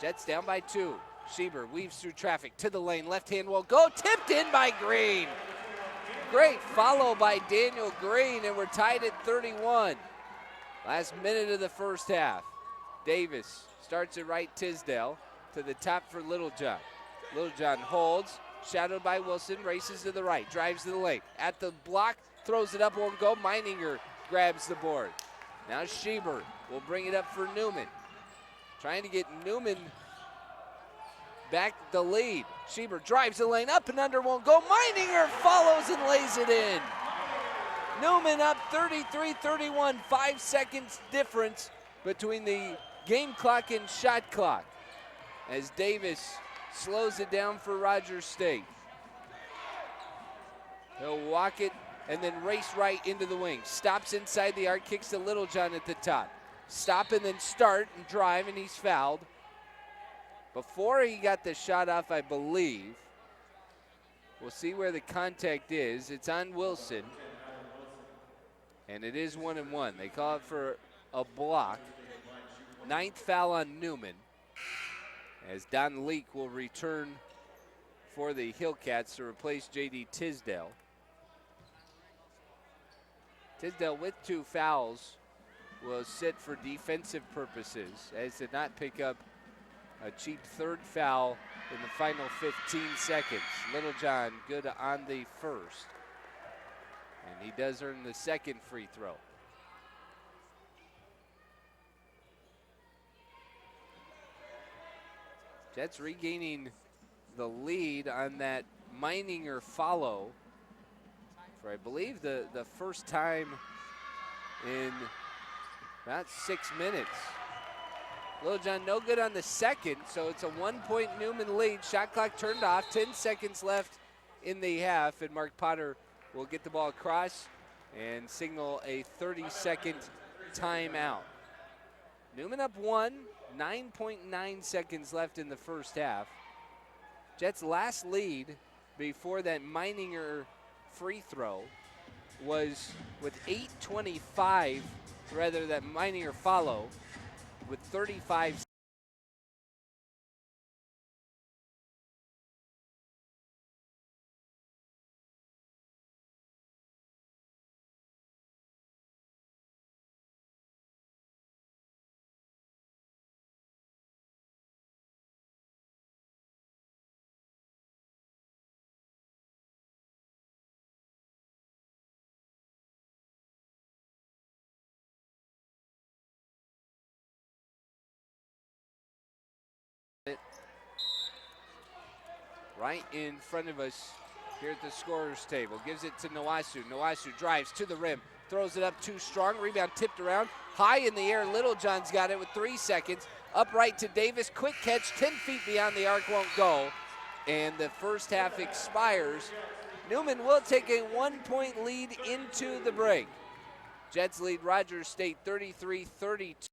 Jets down by 2. Schieber weaves through traffic to the lane. Left hand will go. Tipped in by Green. Great follow by Daniel Green, and we're tied at 31. Last minute of the first half. Davis starts it right, Tisdale to the top for Littlejohn. Littlejohn holds, shadowed by Wilson, races to the right, drives to the lane. At the block, throws it up, won't go. Meininger grabs the board. Now Schieber will bring it up for Newman. Trying to get Newman back the lead. Schieber drives the lane, up and under, won't go. Meininger follows and lays it in. Newman up 33-31, 5 seconds difference between the game clock and shot clock as Davis slows it down for Rogers State. He'll walk it and then race right into the wing. Stops inside the arc, kicks to Littlejohn at the top. Stop and then start and drive, and he's fouled. Before he got the shot off, I believe. We'll see where the contact is. It's on Wilson. And it is 1-1. They call it for a block. 9th foul on Newman, as Don Leak will return for the Hillcats to replace J.D. Tisdale. Tisdale with 2 fouls will sit for defensive purposes, as did not pick up a cheap 3rd foul in the final 15 seconds. Littlejohn good on the first. And he does earn the 2nd free throw. Jets regaining the lead on that Meininger follow for, I believe, the first time in about 6 minutes. Littlejohn no good on the second, so it's a 1-point Newman lead. Shot clock turned off, 10 seconds left in the half, and Mark Potter will get the ball across and signal a 30-second timeout. Newman up 1, 9.9 seconds left in the first half. Jets' last lead before that Meininger free throw was with 8:25, rather that Meininger follow with 35right in front of us here at the scorer's table. Gives it to Nawasu. Nawasu drives to the rim, throws it up too strong. Rebound tipped around, high in the air. Littlejohn's got it with 3 seconds. Upright to Davis. Quick catch, 10 feet beyond the arc, won't go. And the first half expires. Newman will take a 1-point lead into the break. Jets lead Rogers State 33-32.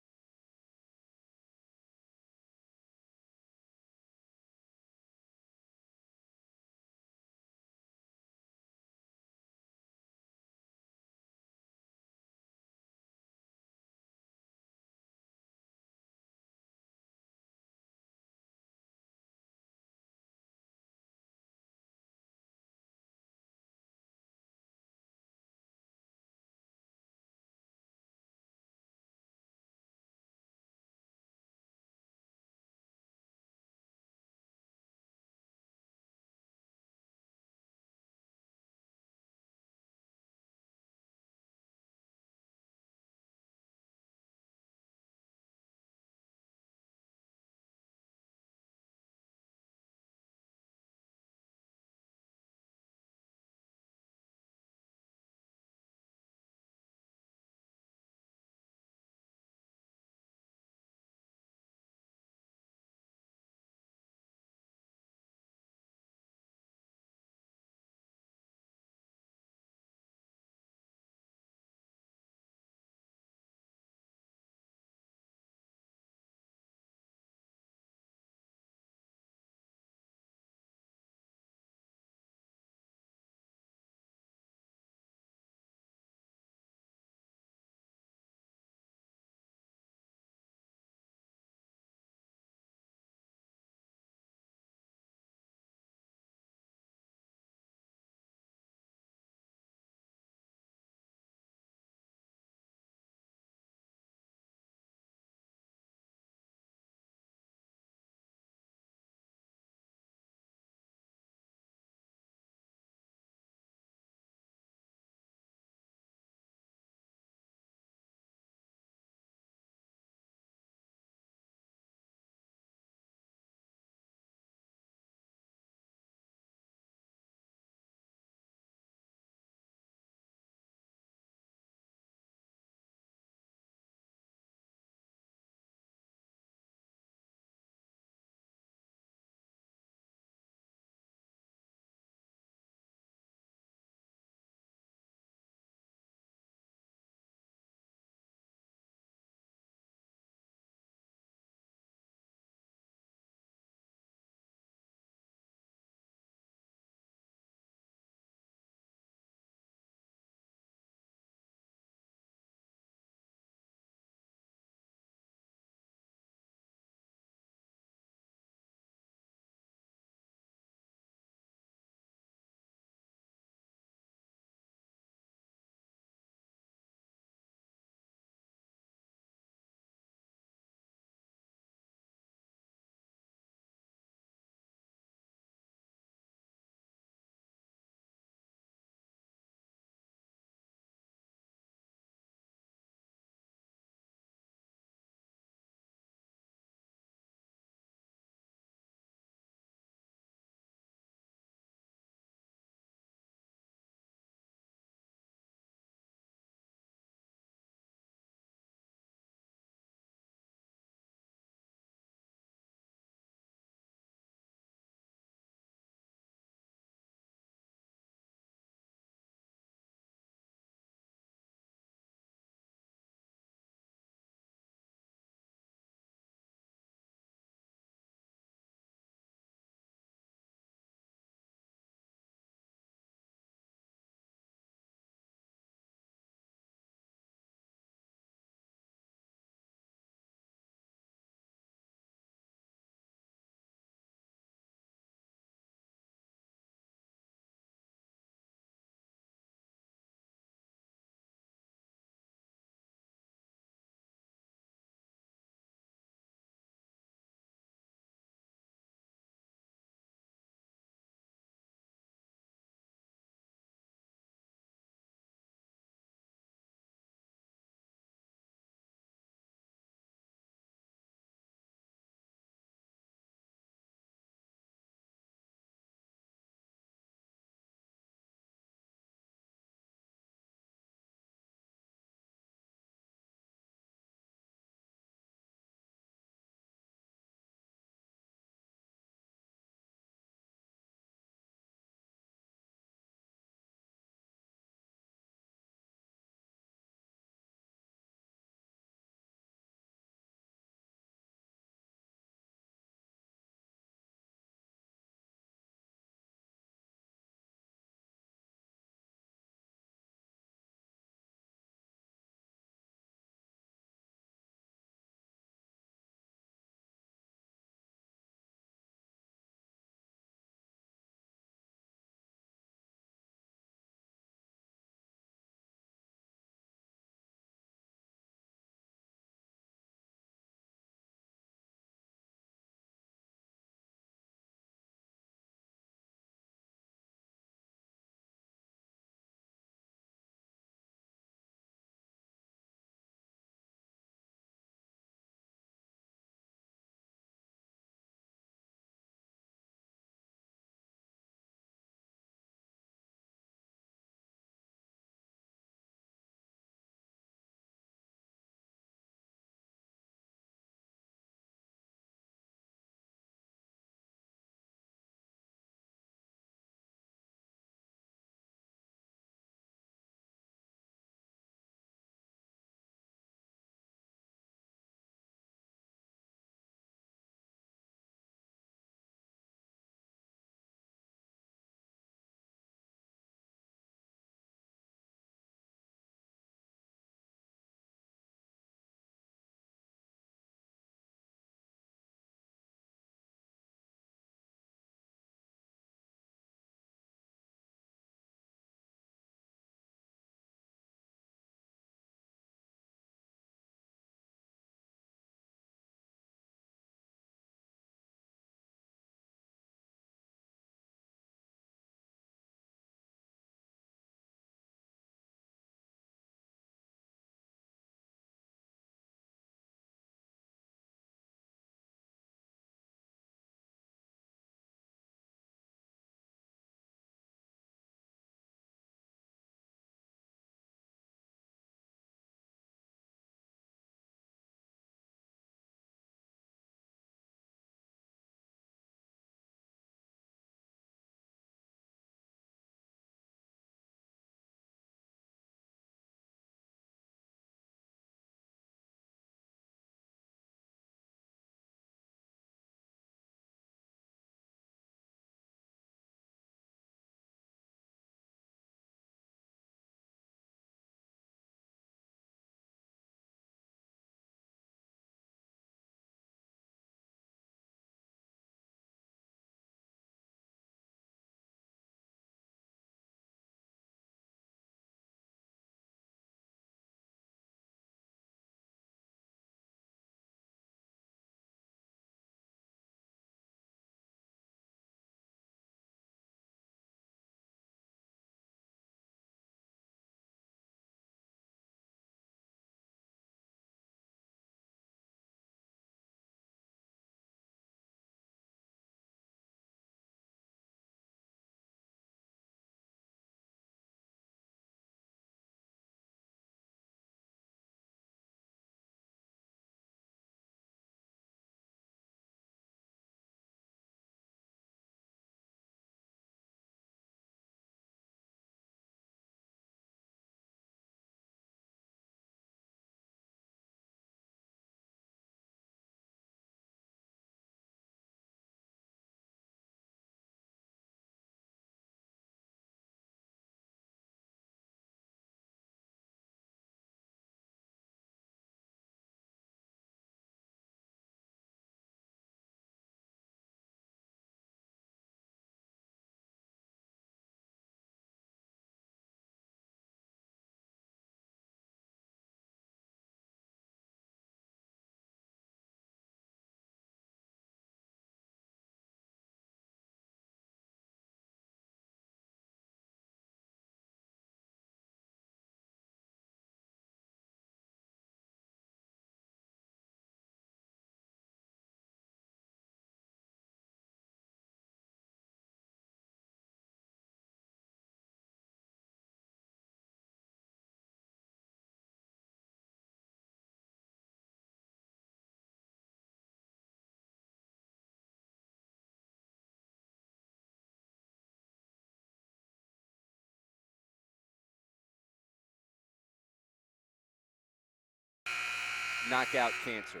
knock out cancer.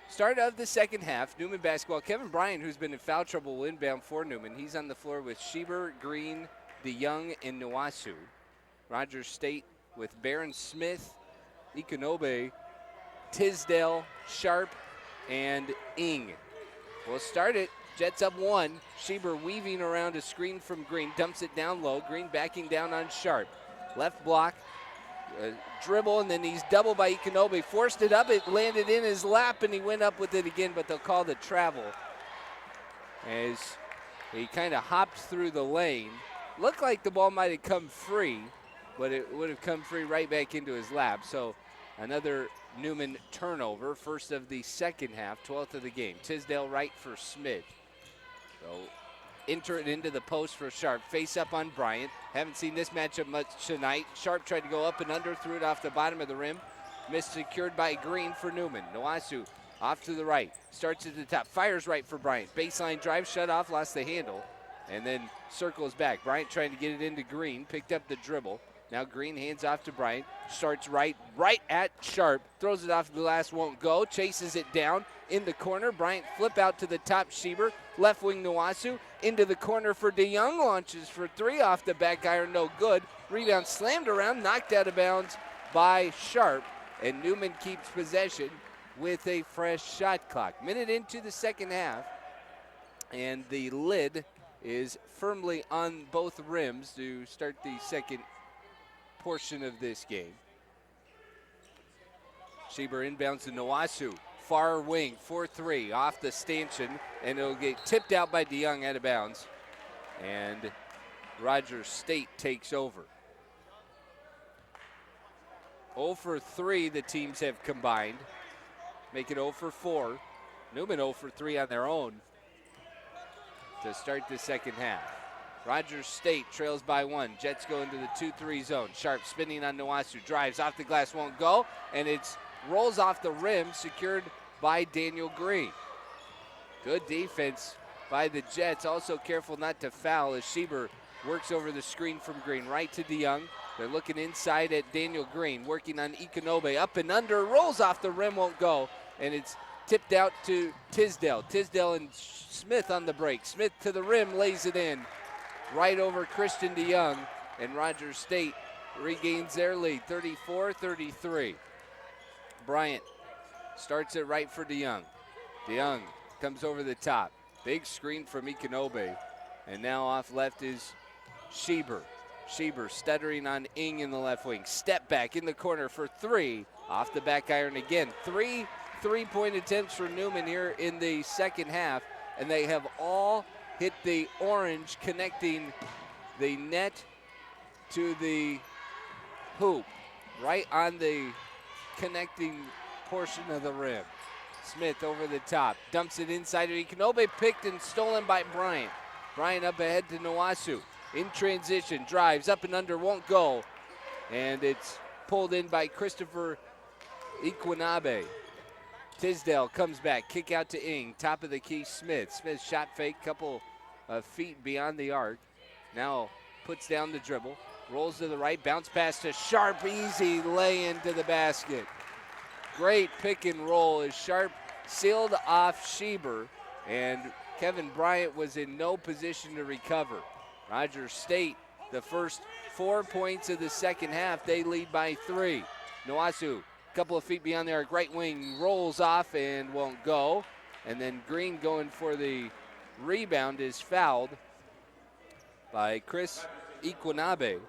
Start of the second half, Newman basketball. Kevin Bryant, who's been in foul trouble, will inbound for Newman. He's on the floor with Schieber, Green, DeYoung, and Nwasu. Rogers State with Barron Smith, Ikonobe, Tisdale, Sharp, and Ing. We'll start it. Jets up 1. Schieber weaving around a screen from Green, dumps it down low. Green backing down on Sharp. Left block, dribble, and then he's doubled by Ikonobe. Forced it up, it landed in his lap, and he went up with it again, but they'll call the travel as he kind of hopped through the lane. Looked like the ball might have come free, but it would have come free right back into his lap. So another Newman turnover, first of the second half, 12th of the game. Tisdale right for Smith. So enter it into the post for Sharp. Face up on Bryant. Haven't seen this matchup much tonight. Sharp tried to go up and under, threw it off the bottom of the rim. Missed, secured by Green for Newman. Nwasu off to the right. Starts at the top. Fires right for Bryant. Baseline drive, shut off, lost the handle. And then circles back. Bryant trying to get it into Green. Picked up the dribble. Now Green hands off to Bryant. Starts right at Sharp. Throws it off the glass, won't go. Chases it down in the corner. Bryant flip out to the top. Schieber. Left wing Nwasu. Into the corner for DeYoung. Launches for 3 off the back iron. No good. Rebound slammed around. Knocked out of bounds by Sharp. And Newman keeps possession with a fresh shot clock. Minute into the second half. And the lid is firmly on both rims to start the second portion of this game. Schieber inbounds to Nwasu. Far wing, 4-3 off the stanchion, and it'll get tipped out by DeYoung out of bounds. And Rogers State takes over. 0 for 3 the teams have combined. Make it 0 for 4. Newman 0 for 3 on their own to start the second half. Rogers State trails by 1. Jets go into the 2-3 zone. Sharp spinning on Nwasu. Drives off the glass, won't go. And it rolls off the rim, secured by Daniel Green. Good defense by the Jets. Also careful not to foul as Schieber works over the screen from Green. Right to DeYoung. They're looking inside at Daniel Green. Working on Ikonobe. Up and under. Rolls off the rim, won't go. And it's tipped out to Tisdale. Tisdale and Smith on the break. Smith to the rim, lays it in. Right over Christian DeYoung, and Rogers State regains their lead, 34-33. Bryant starts it right for DeYoung. DeYoung comes over the top. Big screen from Ikonobe, and now off left is Schieber. Schieber stuttering on Ing in the left wing. Step back in the corner for 3. Off the back iron again. 3 3-point attempts for Newman here in the second half, and they have all hit the orange, connecting the net to the hoop, right on the connecting portion of the rim. Smith over the top, dumps it inside of Ikonobe, picked and stolen by Bryant. Bryant up ahead to Nwasu. In transition, drives up and under, won't go. And it's pulled in by Christopher Ikwanabe. Tisdale comes back, kick out to Ing, top of the key, Smith. Smith shot fake, couple of feet beyond the arc. Now puts down the dribble, rolls to the right, bounce pass to Sharp, easy lay into the basket. Great pick and roll as Sharp sealed off Schieber, and Kevin Bryant was in no position to recover. Rogers State, the first 4 points of the second half, they lead by 3. Nwasu, couple of feet beyond the arc, right wing, rolls off and won't go. And then Green going for the rebound is fouled by Chris Ikwanabe.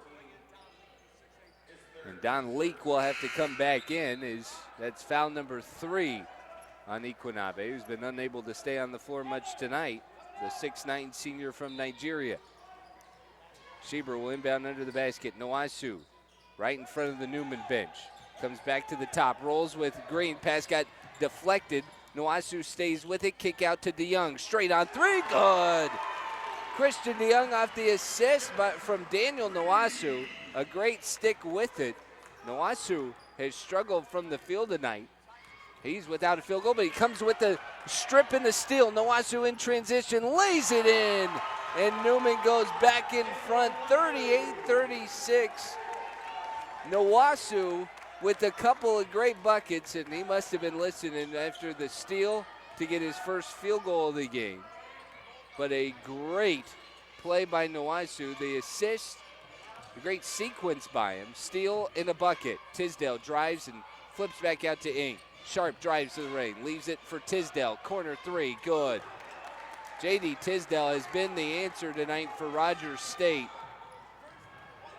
And Don Leak will have to come back in. That's foul number 3 on Ikwanabe, who's been unable to stay on the floor much tonight. The 6'9" senior from Nigeria. Schieber will inbound under the basket. Nwasu right in front of the Newman bench. Comes back to the top, rolls with Green. Pass got deflected. Nwasu stays with it. Kick out to DeYoung. Straight on 3. Good. Christian DeYoung off the assist from Daniel Nwasu. A great stick with it. Nwasu has struggled from the field tonight. He's without a field goal, but he comes with the strip and the steal. Nwasu in transition, lays it in. And Newman goes back in front, 38-36. Nwasu with a couple of great buckets, and he must have been listening after the steal to get his first field goal of the game. But a great play by Nwasu. The assist, a great sequence by him. Steal in a bucket. Tisdale drives and flips back out to Ing. Sharp drives to the ring, leaves it for Tisdale. Corner three, good. J.D. Tisdale has been the answer tonight for Rogers State.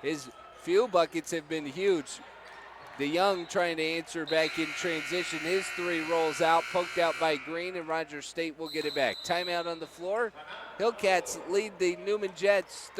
His few buckets have been huge. DeYoung trying to answer back in transition. His three rolls out, poked out by Green, and Rogers State will get it back. Timeout on the floor. Hillcats lead the Newman Jets.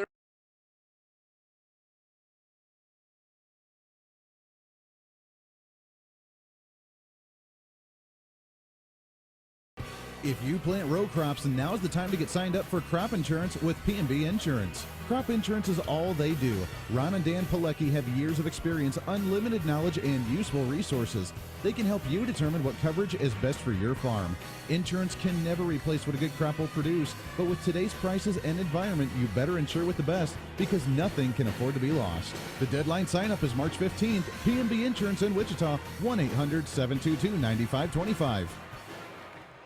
If you plant row crops, now's the time to get signed up for crop insurance with P&B Insurance. Crop insurance is all they do. Ron and Dan Pilecki have years of experience, unlimited knowledge, and useful resources. They can help you determine what coverage is best for your farm. Insurance can never replace what a good crop will produce, but with today's prices and environment, you better insure with the best because nothing can afford to be lost. The deadline sign-up is March 15th. P&B Insurance in Wichita, 1-800-722-9525.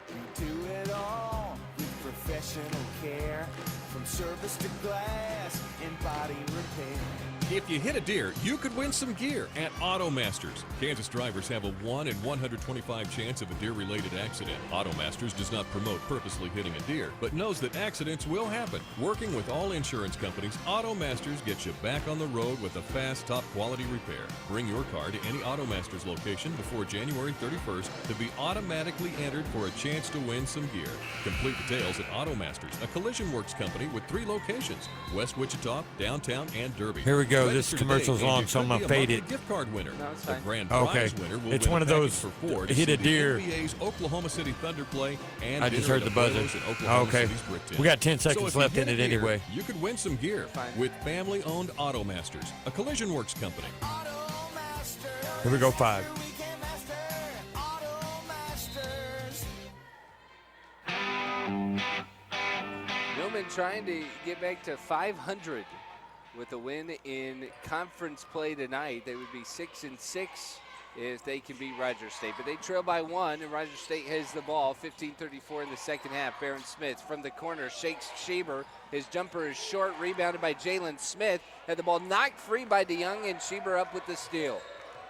We do it all with professional care, from service to glass and body repair. If you hit a deer, you could win some gear at Auto Masters. Kansas drivers have a 1 in 125 chance of a deer-related accident. Auto Masters does not promote purposely hitting a deer, but knows that accidents will happen. Working with all insurance companies, Auto Masters gets you back on the road with a fast, top-quality repair. Bring your car to any Auto Masters location before January 31st to be automatically entered for a chance to win some gear. Complete details at Auto Masters, a Collision Works company with 3 locations: West Wichita, downtown, and Derby. Here we go. This commercial's long, so I'm going to fade it. Gift card winner. No, it's The fine. grand Okay. prize winner will It's win one a of those package for 4 to hit see a the deer. NBA's Oklahoma City Thunder play and I just dinner heard at the a buzzer. Burroughs in Oklahoma Okay. City's Bricktown. We got 10 So seconds if you left hit in a it deer, anyway. You could win some gear Fine. with family-owned Auto Masters, a Collision Works company. Here we go, 5. Newman trying to get back to 500 with a win in conference play tonight. They would be 6-6 if they can beat Rogers State. But they trail by 1, and Rogers State has the ball. 15:34 in the second half. Barron Smith from the corner shakes Schieber. His jumper is short, rebounded by Jalen Smith. Had the ball knocked free by DeYoung, and Schieber up with the steal.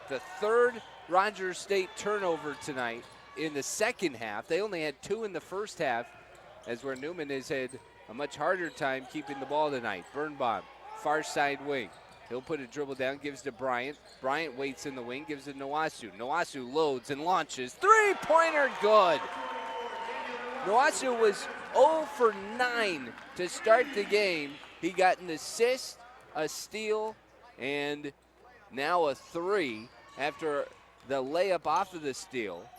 The third Rogers State turnover tonight in the second half. They only had 2 in the first half, as where Newman has had a much harder time keeping the ball tonight. Birnbaum, far side wing. He'll put a dribble down, gives to Bryant. Bryant waits in the wing, gives to Nwasu. Nwasu loads and launches. Three-pointer, good. Nwasu was 0 for 9 to start the game. He got an assist, a steal, and now a 3 after the layup off of the steal.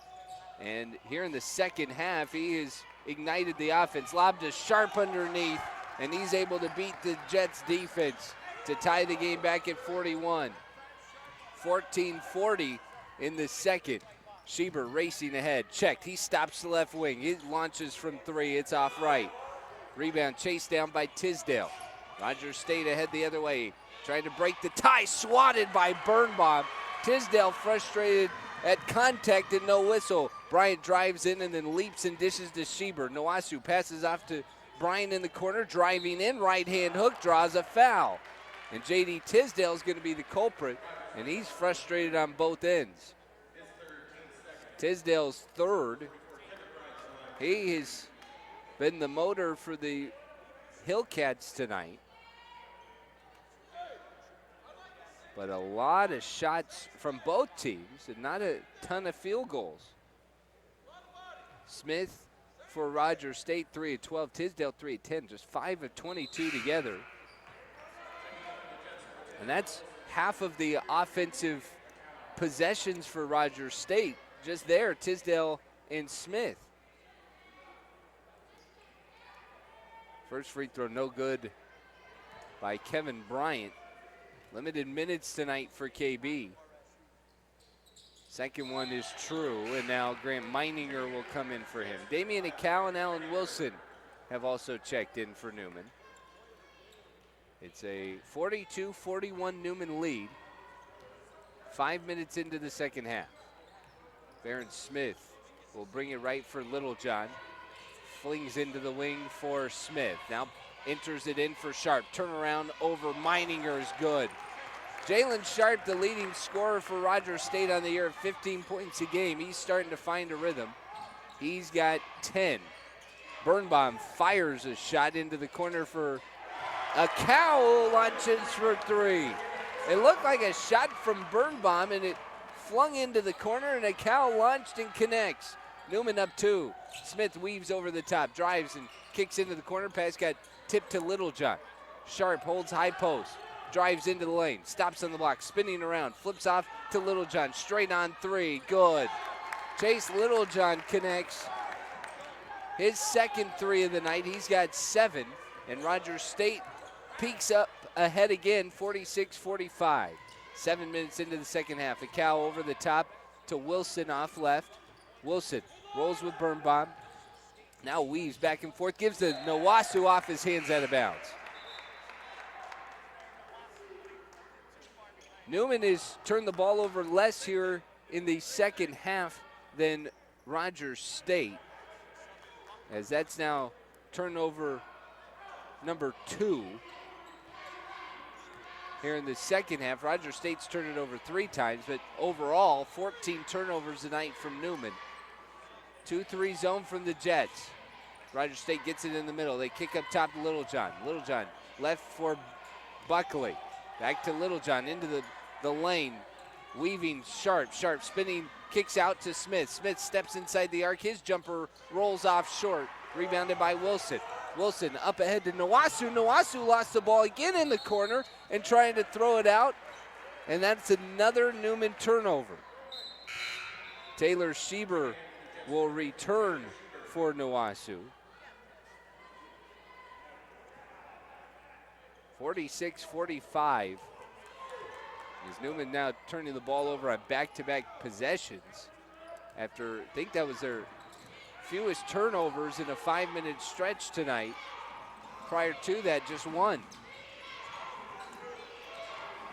And here in the second half, he has ignited the offense. Lobbed a Sharp underneath, and he's able to beat the Jets defense to tie the game back at 41. 14:40 in the second. Schieber racing ahead. Checked. He stops the left wing. He launches from 3. It's off right. Rebound chased down by Tisdale. Rogers State ahead the other way. Trying to break the tie. Swatted by Birnbaum. Tisdale frustrated at contact and no whistle. Bryant drives in and then leaps and dishes to Schieber. Nwasu passes off to Bryant in the corner. Driving in. Right-hand hook. Draws a foul. And J.D. Tisdale is going to be the culprit, and he's frustrated on both ends. Tisdale's third. He has been the motor for the Hillcats tonight. But a lot of shots from both teams and not a ton of field goals. Smith for Rogers State, 3 of 12. Tisdale, 3 of 10. Just 5 of 22 together. And that's half of the offensive possessions for Rogers State. Just there, Tisdale and Smith. First free throw, no good by Kevin Bryant. Limited minutes tonight for KB. Second one is true, and now Grant Meininger will come in for him. Damian Accal and Alan Wilson have also checked in for Newman. It's a 42-41 Newman lead. 5 minutes into the second half. Baron Smith will bring it right for Littlejohn. Flings into the wing for Smith. Now enters it in for Sharp. Turnaround over Meininger is good. Jalen Sharp, the leading scorer for Rogers State on the year at 15 points a game. He's starting to find a rhythm. He's got 10. Birnbaum fires a shot into the corner for a cow, launches for 3. It looked like a shot from Birnbaum, and it flung into the corner, and a cow launched and connects. Newman up 2. Smith weaves over the top, drives and kicks into the corner. Pass got tipped to Littlejohn. Sharp holds high post, drives into the lane, stops on the block, spinning around, flips off to Littlejohn, straight on 3, good. Chase Littlejohn connects his second 3 of the night. He's got 7, and Rogers State peaks up ahead again, 46-45. 7 minutes into the second half. A cow over the top to Wilson off left. Wilson rolls with Birnbaum. Now weaves back and forth, gives the Nawasu off his hands out of bounds. Newman has turned the ball over less here in the second half than Rogers State, as that's now turnover number 2. Here in the second half, Rogers State's turned it over 3 times, but overall, 14 turnovers tonight from Newman. 2-3 zone from the Jets. Rogers State gets it in the middle. They kick up top to Littlejohn. Littlejohn left for Buckley. Back to Littlejohn into the lane. Weaving Sharp. Sharp spinning, kicks out to Smith. Smith steps inside the arc. His jumper rolls off short. Rebounded by Wilson. Wilson up ahead to Nawasu. Nawasu lost the ball again in the corner and trying to throw it out. And that's another Newman turnover. Taylor Schieber will return for Nawasu. 46-45. As Newman now turning the ball over on back-to-back possessions after, I think that was their fewest turnovers in a 5-minute stretch tonight. Prior to that, just 1.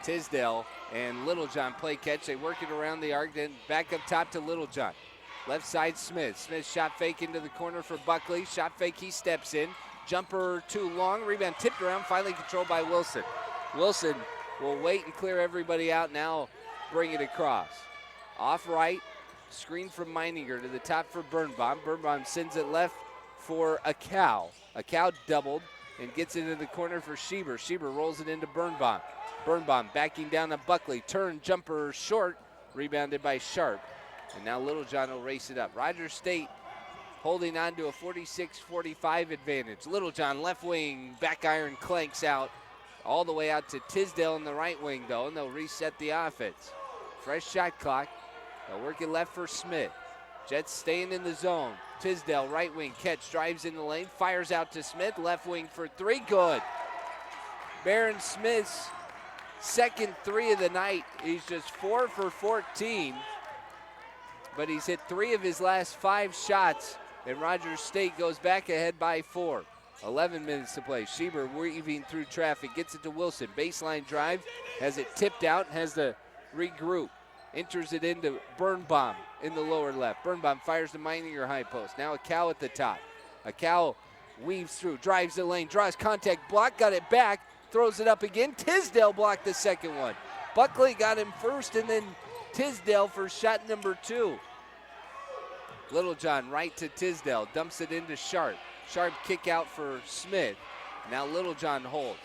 Tisdale and Littlejohn play catch. They work it around the arc, then back up top to Littlejohn. Left side Smith. Smith shot fake into the corner for Buckley. Shot fake, he steps in. Jumper too long. Rebound tipped around, finally controlled by Wilson. Wilson will wait and clear everybody out. Now bring it across. Off right. Screen from Meininger to the top for Birnbaum. Birnbaum sends it left for a cow. A cow doubled and gets it into the corner for Schieber. Schieber rolls it into Birnbaum. Birnbaum backing down to Buckley. Turn jumper short. Rebounded by Sharp. And now Littlejohn will race it up. Rogers State holding on to a 46-45 advantage. Littlejohn left wing, back iron clanks out. All the way out to Tisdale in the right wing though, and they'll reset the offense. Fresh shot clock. They'll work it left for Smith. Jets staying in the zone. Tisdale, right wing, catch, drives in the lane, fires out to Smith, left wing for 3, good. Baron Smith's second 3 of the night. He's just 4 for 14, but he's hit 3 of his last 5 shots, and Rogers State goes back ahead by 4. 11 minutes to play. Schieber weaving through traffic, gets it to Wilson. Baseline drive, has it tipped out, has to regroup. Enters it into Birnbaum in the lower left. Birnbaum fires to Meininger high post. Now a cow at the top. A cow weaves through, drives the lane, draws contact, block, got it back, throws it up again. Tisdale blocked the second one. Buckley got him first, and then Tisdale for shot number 2. Littlejohn right to Tisdale, dumps it into Sharp. Sharp kick out for Smith. Now Littlejohn holds.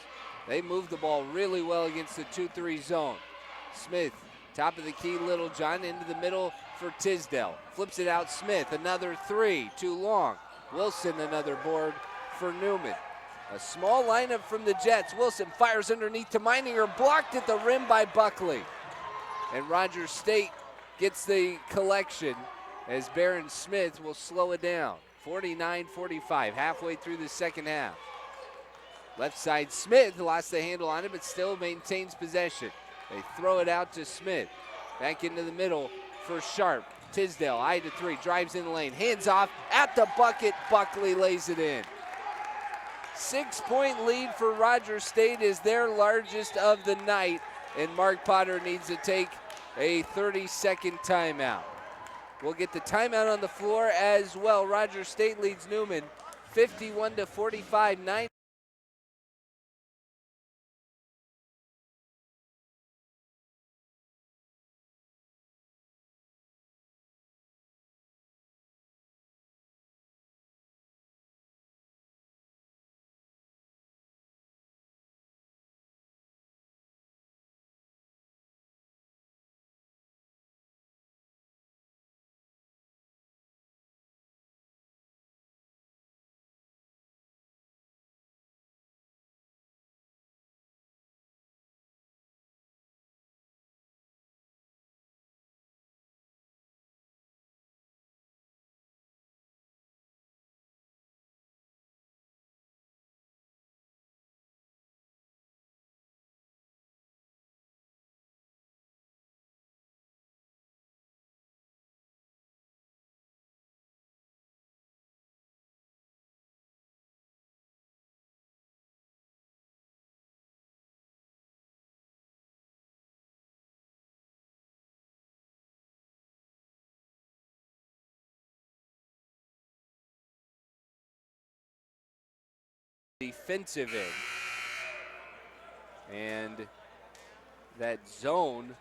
They move the ball really well against the 2-3 zone. Smith, top of the key, Littlejohn into the middle for Tisdale. Flips it out, Smith, another 3, too long. Wilson, another board for Newman. A small lineup from the Jets. Wilson fires underneath to Meininger, blocked at the rim by Buckley. And Rogers State gets the collection as Baron Smith will slow it down. 49-45, halfway through the second half. Left side, Smith lost the handle on it, but still maintains possession. They throw it out to Smith. Back into the middle for Sharp. Tisdale, eye to 3, drives in the lane, hands off at the bucket. Buckley lays it in. 6-point lead for Rogers State is their largest of the night, and Mark Potter needs to take a 30-second timeout. We'll get the timeout on the floor as well. Rogers State leads Newman 51-45, 9. Defensive end. And that zone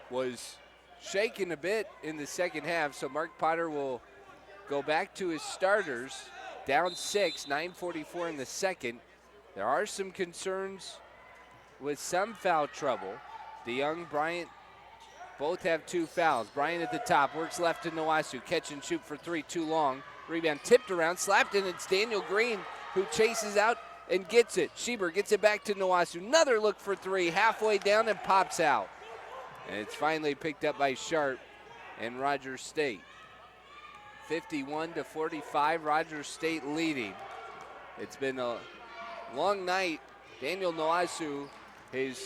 was shaken a bit in the second half, so Mark Potter will go back to his starters, down 6, 9:44 in the second. There are some concerns with some foul trouble. DeYoung, Bryant, both have 2 fouls. Bryant at the top, works left to Nwasu, catch and shoot for 3, too long. Rebound tipped around, slapped in, it's Daniel Green who chases out and gets it. Schieber gets it back to Nwasu. Another look for 3, halfway down and pops out. And it's finally picked up by Sharp and Rogers State. 51-45, Rogers State leading. It's been a long night. Daniel Nwasu has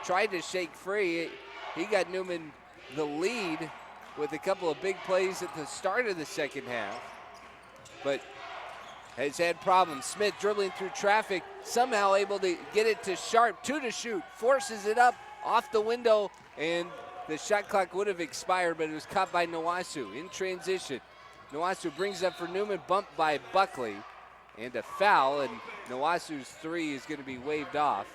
tried to shake free. He got Newman the lead with a couple of big plays at the start of the second half, but has had problems. Smith dribbling through traffic, somehow able to get it to Sharp, 2 to shoot, forces it up off the window, and the shot clock would have expired, but it was caught by Nwasu in transition. Nwasu brings up for Newman, bumped by Buckley, and a foul, and Nwasu's 3 is going to be waved off.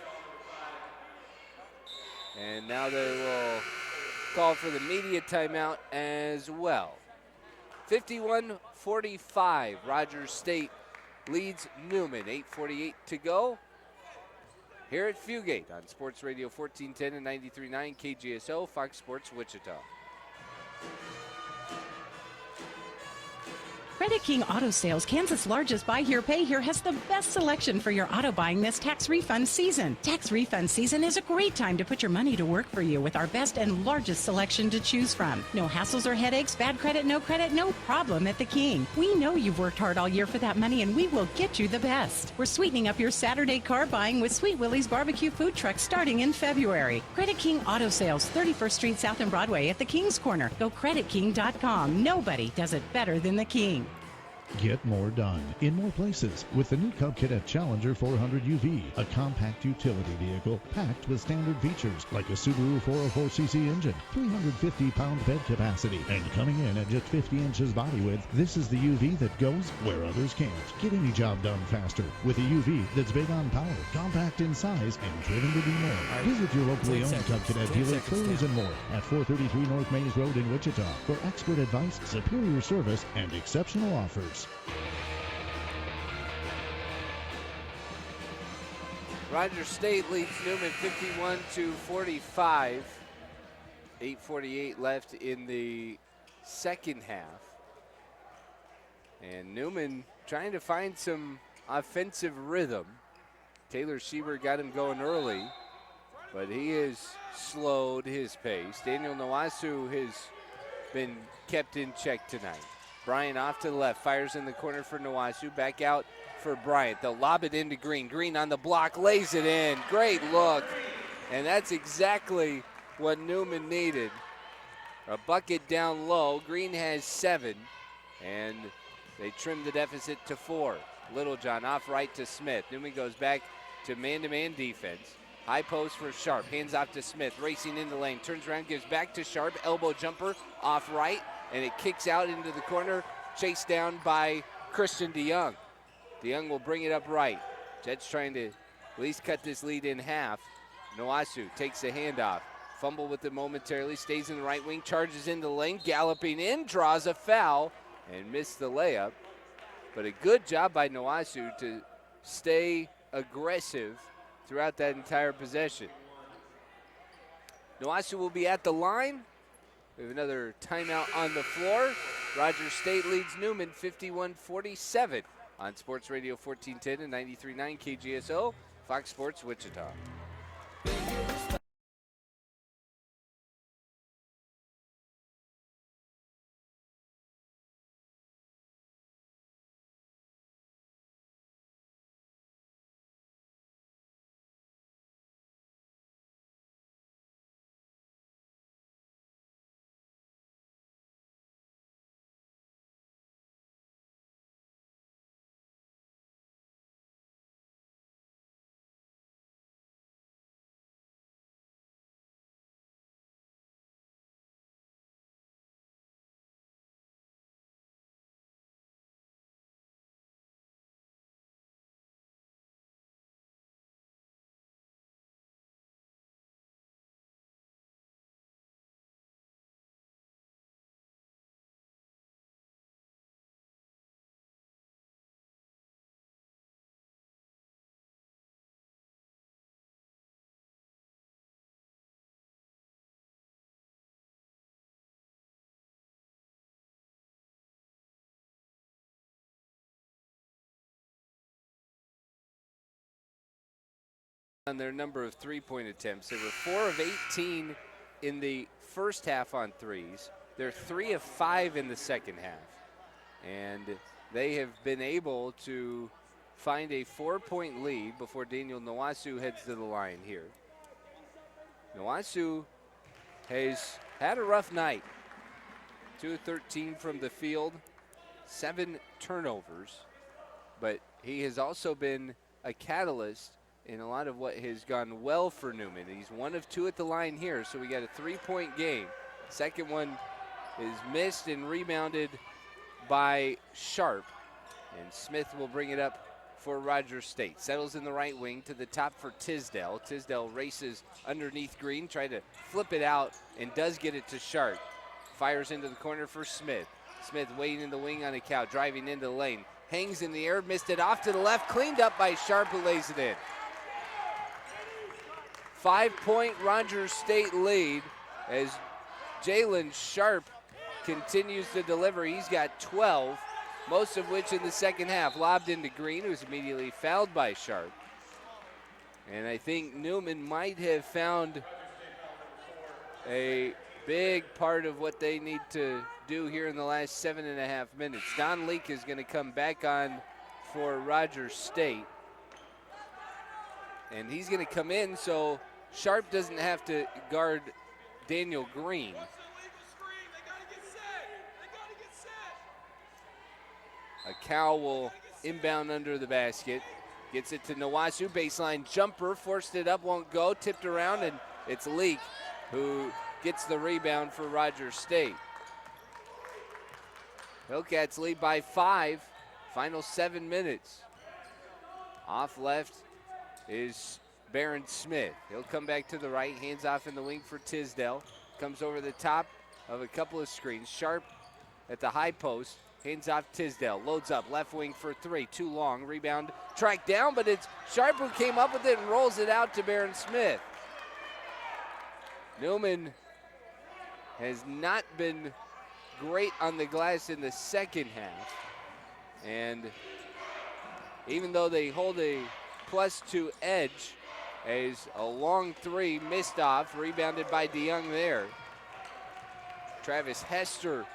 And now they will call for the media timeout as well. 51-45, Rogers State leads Newman. 8:48 to go here at Fugate on Sports Radio 1410 and 93.9 KGSO, Fox Sports Wichita. Credit King Auto Sales, Kansas' largest buy here, pay here, has the best selection for your auto buying this tax refund season. Tax refund season is a great time to put your money to work for you with our best and largest selection to choose from. No hassles or headaches, bad credit, no problem at the King. We know you've worked hard all year for that money, and we will get you the best. We're sweetening up your Saturday car buying with Sweet Willie's Barbecue Food Truck starting in February. Credit King Auto Sales, 31st Street South and Broadway at the King's Corner. Go creditking.com. Nobody does it better than the King. Get more done in more places with the new Cub Cadet Challenger 400 UV, a compact utility vehicle packed with standard features like a Subaru 404cc engine, 350-pound bed capacity, and coming in at just 50 inches body width, this is the UV that goes where others can't. Get any job done faster with a UV that's big on power, compact in size, and driven to do more. Visit your locally owned Cub Cadet dealer for these and more at 433 North Mays Road in Wichita for expert advice, superior service, and exceptional offers. Rogers State leads Newman 51-45. 8:48 left in the second half. And Newman trying to find some offensive rhythm. Taylor Schieber got him going early, but he has slowed his pace. Daniel Nwasu has been kept in check tonight. Bryant off to the left, fires in the corner for Nwasu, back out for Bryant. They'll lob it into Green. Green on the block, lays it in. Great look. And that's exactly what Newman needed. A bucket down low. Green has 7, and they trim the deficit to 4. Littlejohn off right to Smith. Newman goes back to man-to-man defense. High post for Sharp. Hands off to Smith. Racing in the lane. Turns around, gives back to Sharp. Elbow jumper off right. And it kicks out into the corner. Chased down by Christian DeYoung. DeYoung will bring it up right. Jets trying to at least cut this lead in half. Noasu takes the handoff. Fumble with it momentarily. Stays in the right wing. Charges into the lane. Galloping in. Draws a foul. And missed the layup. But a good job by Noasu to stay aggressive throughout that entire possession. Noasu will be at the line. We have another timeout on the floor. Rogers State leads Newman 51-47 on Sports Radio 1410 and 93.9 KGSO, Fox Sports Wichita. On their number of three-point attempts. They were 4 of 18 in the first half on threes. They're 3 of 5 in the second half. And they have been able to find a 4-point lead before Daniel Noasu heads to the line here. Noasu has had a rough night. 2 of 13 from the field, 7 turnovers. But he has also been a catalyst in a lot of what has gone well for Newman. He's 1 of 2 at the line here, so we got a 3-point game. Second one is missed and rebounded by Sharp. And Smith will bring it up for Rogers State. Settles in the right wing to the top for Tisdale. Tisdale races underneath Green, try to flip it out, and does get it to Sharp. Fires into the corner for Smith. Smith waiting in the wing on a cow, driving into the lane. Hangs in the air, missed it off to the left, cleaned up by Sharp, who lays it in. 5-point Rogers State lead as Jalen Sharp continues to deliver. He's got 12, most of which in the second half. Lobbed into Green, who was immediately fouled by Sharp. And I think Newman might have found a big part of what they need to do here in the last 7.5 minutes. Don Leak is going to come back on for Rogers State. And he's going to come in so Sharp doesn't have to guard Daniel Green. A cow will inbound under the basket. Gets it to Noasu, baseline jumper, forced it up, won't go, tipped around, and it's Leak who gets the rebound for Rogers State. Hillcats lead by 5, final 7 minutes. Off left is Barron Smith. He'll come back to the right, hands off in the wing for Tisdale. Comes over the top of a couple of screens. Sharp at the high post, hands off Tisdale. Loads up, left wing for 3, too long. Rebound tracked down, but it's Sharp who came up with it and rolls it out to Barron Smith. Newman has not been great on the glass in the second half. And even though they hold a +2 edge, as a long 3 missed off, rebounded by DeYoung there. Travis Hester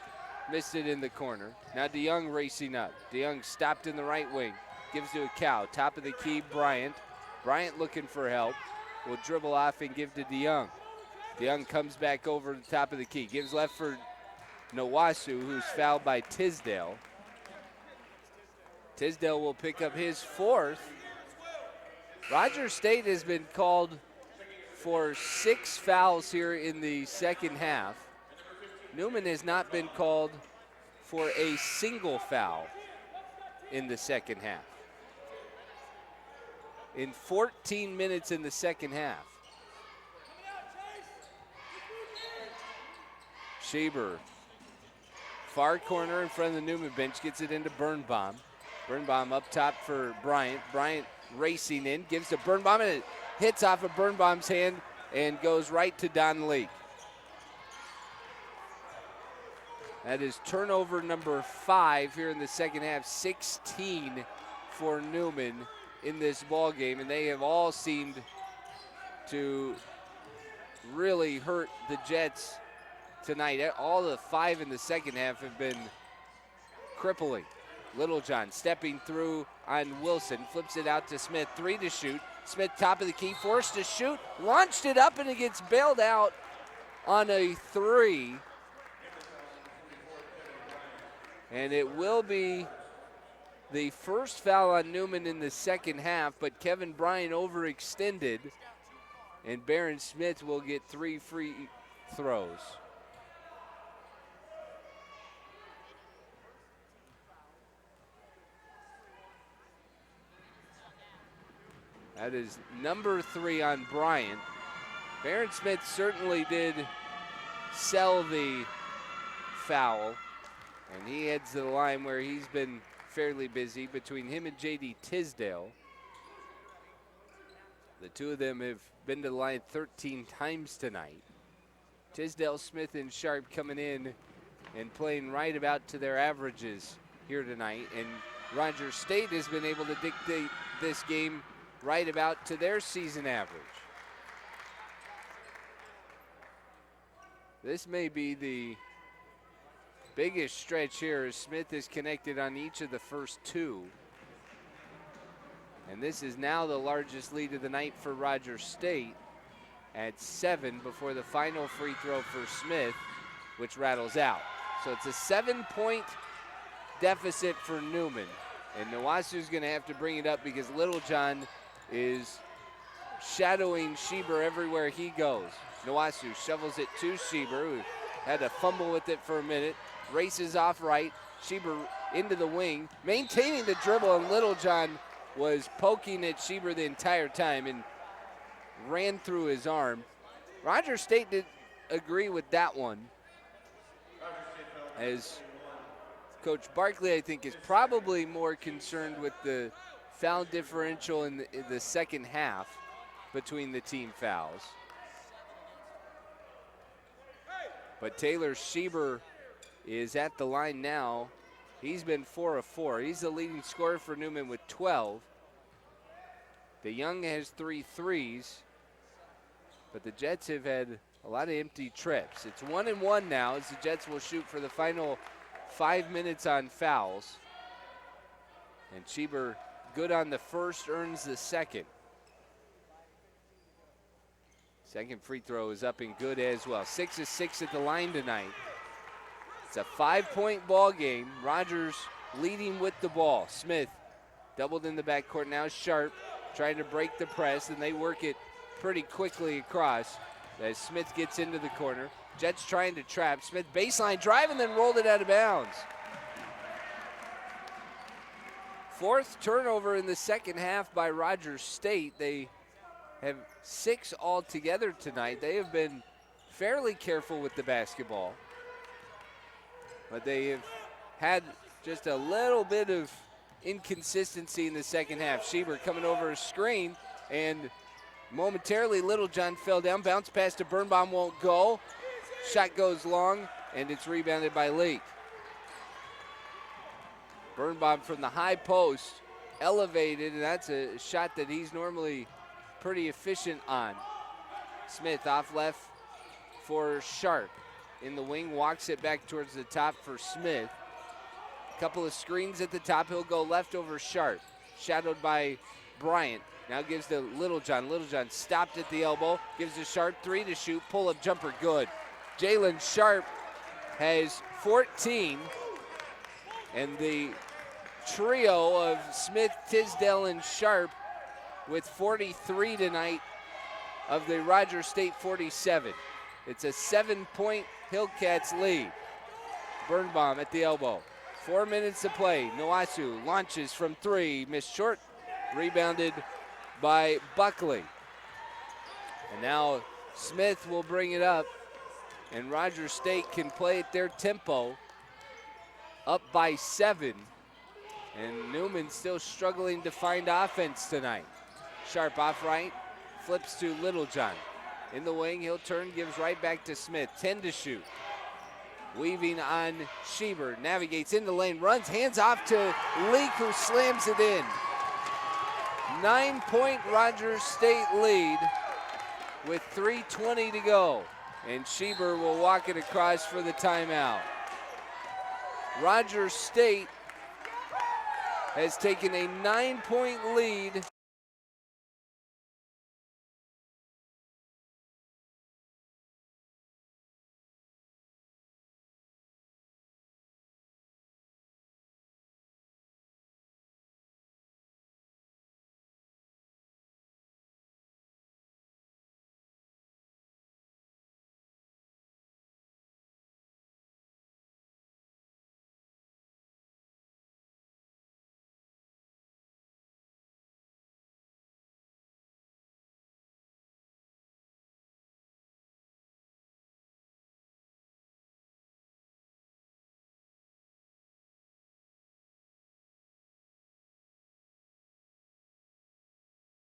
missed it in the corner. Now DeYoung racing up. DeYoung stopped in the right wing, gives to a cow. Top of the key, Bryant. Bryant looking for help. Will dribble off and give to DeYoung. DeYoung comes back over the top of the key. Gives left for Noasu, who's fouled by Tisdale. Tisdale will pick up his 4th. Rogers State has been called for 6 fouls here in the second half. Newman has not been called for a single foul in the second half. In 14 minutes in the second half. Schieber, far corner in front of the Newman bench, gets it into Birnbaum. Birnbaum up top for Bryant. Bryant racing in, gives to Birnbaum, and it hits off of Birnbaum's hand and goes right to Don Leake. That is turnover number 5 here in the second half, 16 for Newman in this ball game, and they have all seemed to really hurt the Jets tonight. All the 5 in the second half have been crippling. Littlejohn stepping through on Wilson, flips it out to Smith, 3 to shoot. Smith top of the key, forced to shoot, launched it up, and it gets bailed out on a 3. And it will be the first foul on Newman in the second half, but Kevin Bryant overextended, and Barron Smith will get 3 free throws. That is number 3 on Bryant. Barron Smith certainly did sell the foul, and he heads to the line where he's been fairly busy. Between him and J.D. Tisdale, the two of them have been to the line 13 times tonight. Tisdale, Smith, and Sharp coming in and playing right about to their averages here tonight, and Rogers State has been able to dictate this game right about to their season average. This may be the biggest stretch here as Smith is connected on each of the first 2. And this is now the largest lead of the night for Rogers State at 7 before the final free throw for Smith, which rattles out. So it's a 7-point deficit for Newman. And Nwasu's going to have to bring it up because Littlejohn is shadowing Schieber everywhere he goes. Nwasu shovels it to Schieber, who had to fumble with it for a minute. Races off right. Schieber into the wing, maintaining the dribble, and Littlejohn was poking at Schieber the entire time and ran through his arm. Rogers State did agree with that one, as Coach Barkley, I think, is probably more concerned with the foul differential in the second half between the team fouls. But Taylor Schieber is at the line now. He's been 4 of 4. He's the leading scorer for Newman with 12. DeYoung has 3 threes, but the Jets have had a lot of empty trips. It's 1-1 now as the Jets will shoot for the final 5 minutes on fouls. And Schieber, good on the first, earns the second. Second free throw is up and good as well. 6 of 6 at the line tonight. It's a 5-point ball game. Rogers leading with the ball. Smith doubled in the backcourt. Now Sharp trying to break the press, and they work it pretty quickly across as Smith gets into the corner. Jets trying to trap. Smith baseline drive and then rolled it out of bounds. 4th turnover in the second half by Rogers State. They have 6 altogether tonight. They have been fairly careful with the basketball, but they have had just a little bit of inconsistency in the second half. Schieber coming over a screen, and momentarily Littlejohn fell down. Bounce pass to Birnbaum won't go. Shot goes long, and it's rebounded by Leake. Birnbaum from the high post, elevated, and that's a shot that he's normally pretty efficient on. Smith off left for Sharp. In the wing, walks it back towards the top for Smith. Couple of screens at the top. He'll go left over Sharp. Shadowed by Bryant. Now gives to Littlejohn. Littlejohn stopped at the elbow. Gives to Sharp, 3 to shoot. Pull-up jumper, good. Jalen Sharp has 14. And the trio of Smith, Tisdale, and Sharp with 43 tonight of the Rogers State 47. It's a 7-point Hillcats lead. Birnbaum at the elbow. 4 minutes to play. Noasu launches from 3, missed short, rebounded by Buckley. And now Smith will bring it up, and Rogers State can play at their tempo, up by 7. And Newman still struggling to find offense tonight. Sharp off right, flips to Littlejohn. In the wing, he'll turn, gives right back to Smith. 10 to shoot. Weaving on Schieber, navigates in the lane, runs, hands off to Leak, who slams it in. 9-point Rogers State lead with 3:20 to go. And Schieber will walk it across for the timeout. Rogers State has taken a 9-point lead.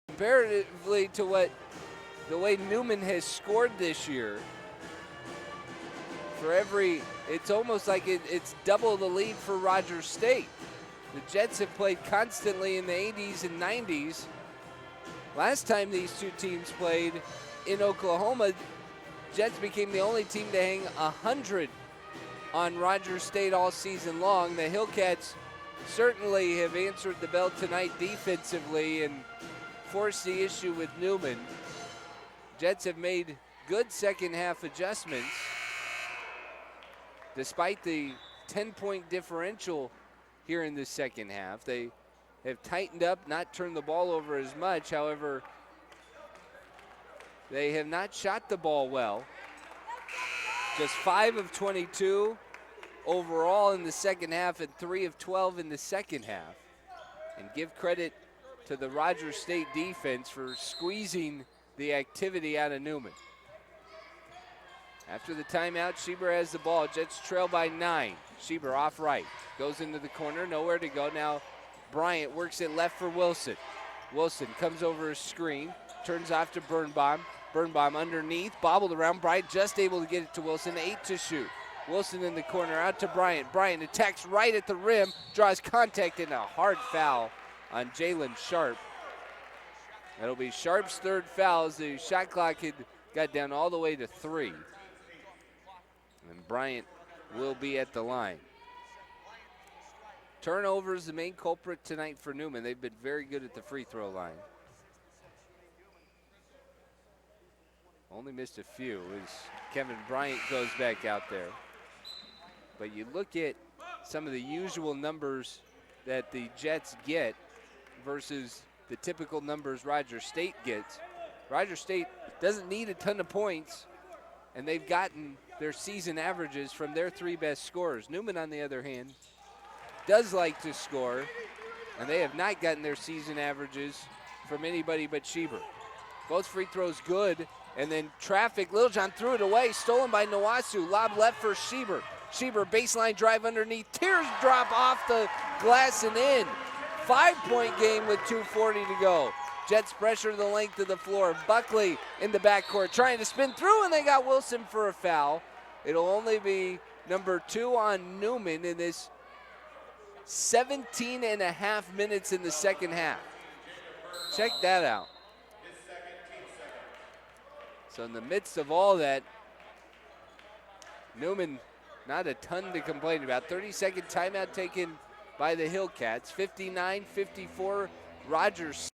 Comparatively to the way Newman has scored this year, it's almost like it's double the lead for Rogers State. The Jets have played constantly in the 80s and 90s. Last time these two teams played in Oklahoma, Jets became the only team to hang 100 on Rogers State all season long. The Hillcats certainly have answered the bell tonight defensively and forced the issue with Newman. Jets have made good second half adjustments. Despite the 10-point differential here in the second half, they have tightened up, not turned the ball over as much. However, they have not shot the ball well. Just 5 of 22 overall in the second half and 3 of 12 in the second half. And give credit to the Rogers State defense for squeezing the activity out of Newman. After the timeout, Schieber has the ball. Jets trail by 9. Schieber off right, goes into the corner, nowhere to go. Now Bryant works it left for Wilson. Wilson comes over a screen, turns off to Birnbaum. Birnbaum underneath, bobbled around. Bryant just able to get it to Wilson. 8 to shoot. Wilson in the corner, out to Bryant. Bryant attacks right at the rim, draws contact, and a hard foul on Jalen Sharp. That'll be Sharp's third foul as the shot clock had got down all the way to 3. And Bryant will be at the line. Turnovers the main culprit tonight for Newman. They've been very good at the free throw line. Only missed a few as Kevin Bryant goes back out there. But you look at some of the usual numbers that the Jets get versus the typical numbers Rogers State gets. Rogers State doesn't need a ton of points, and they've gotten their season averages from their 3 best scorers. Newman, on the other hand, does like to score, and they have not gotten their season averages from anybody but Schieber. Both free throws good, and then traffic. Littlejohn threw it away, stolen by Noasu. Lob left for Schieber. Schieber baseline drive underneath. Teardrop off the glass and in. 5-point game with 2:40 to go. Jets pressure the length of the floor. Buckley in the backcourt trying to spin through, and they got Wilson for a foul. It'll only be number 2 on Newman in this 17 and a half minutes in the second half. Check that out. So in the midst of all that, Newman, not a ton to complain about. 30-second timeout taken by the Hillcats. 59-54, Rogers.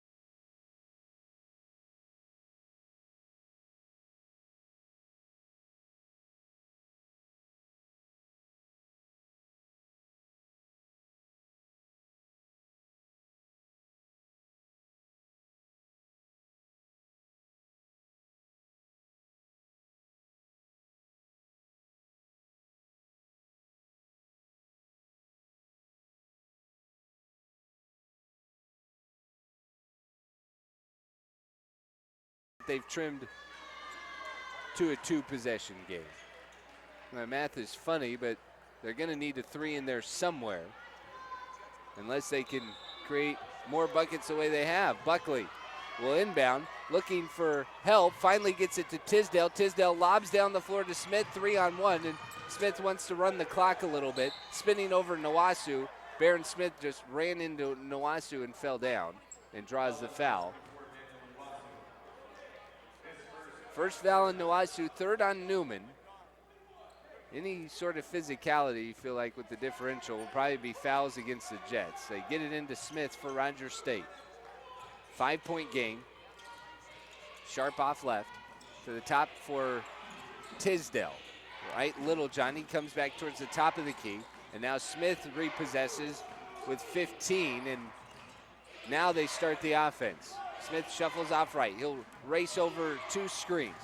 they've trimmed to a 2-possession game. My math is funny, but they're going to need a 3 in there somewhere unless they can create more buckets the way they have. Buckley will inbound, looking for help, finally gets it to Tisdale. Tisdale lobs down the floor to Smith, 3-on-1, and Smith wants to run the clock a little bit, spinning over Nawasu. Baron Smith just ran into Nawasu and fell down and draws the foul. First foul on Nawasu, third on Newman. Any sort of physicality you feel like with the differential will probably be fouls against the Jets. They get it into Smith for Rogers State. 5-point game. Sharp off left to the top for Tisdale. Right, Little Johnny comes back towards the top of the key. And now Smith repossesses with 15, and now they start the offense. Smith shuffles off right. He'll race over 2 screens.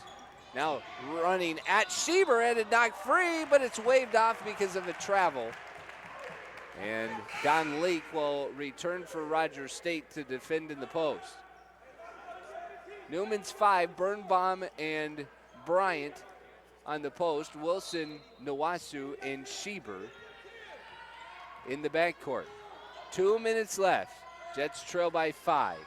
Now running at Schieber, and it knocked free, but it's waved off because of a travel. And Don Leak will return for Rogers State to defend in the post. Newman's 5, Birnbaum and Bryant on the post. Wilson, Nawasu, and Schieber in the backcourt. 2 minutes left. Jets trail by 5.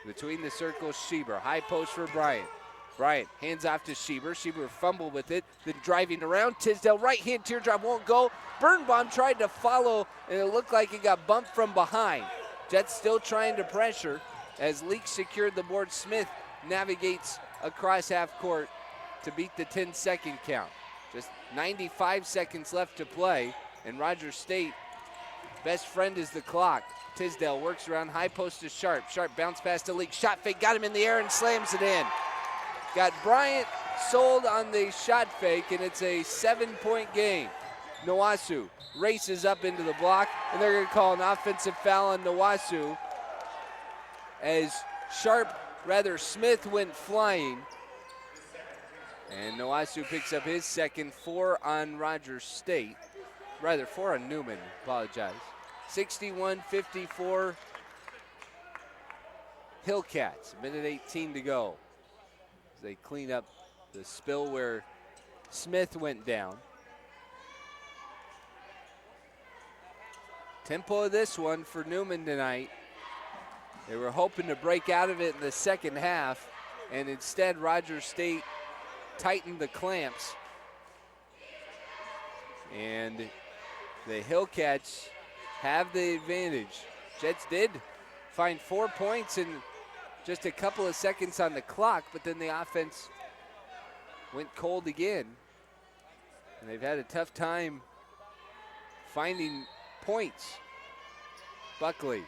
Between the circles, Schieber. High post for Bryant. Bryant hands off to Schieber. Schieber fumbled with it, then driving around. Tisdale, right-hand teardrop won't go. Birnbaum tried to follow, and it looked like it got bumped from behind. Jets still trying to pressure as Leak secured the board. Smith navigates across half court to beat the 10-second count. Just 95 seconds left to play, and Rogers State, best friend is the clock. Tisdale works around, high post to Sharp. Sharp bounce pass to Leak. Shot fake, got him in the air and slams it in. Got Bryant sold on the shot fake, and it's a 7-point game. Nawasu races up into the block, and they're going to call an offensive foul on Nawasu as Smith went flying. And Nawasu picks up his second, 4 on Rogers State. 4 on Newman, apologize. 61-54 Hillcats, minute 18 to go. As they clean up the spill where Smith went down. Tempo of this one for Newman tonight. They were hoping to break out of it in the second half, and instead Rogers State tightened the clamps. And the Hillcats have the advantage. Jets did find 4 points in just a couple of seconds on the clock, but then the offense went cold again. And they've had a tough time finding points. Buckley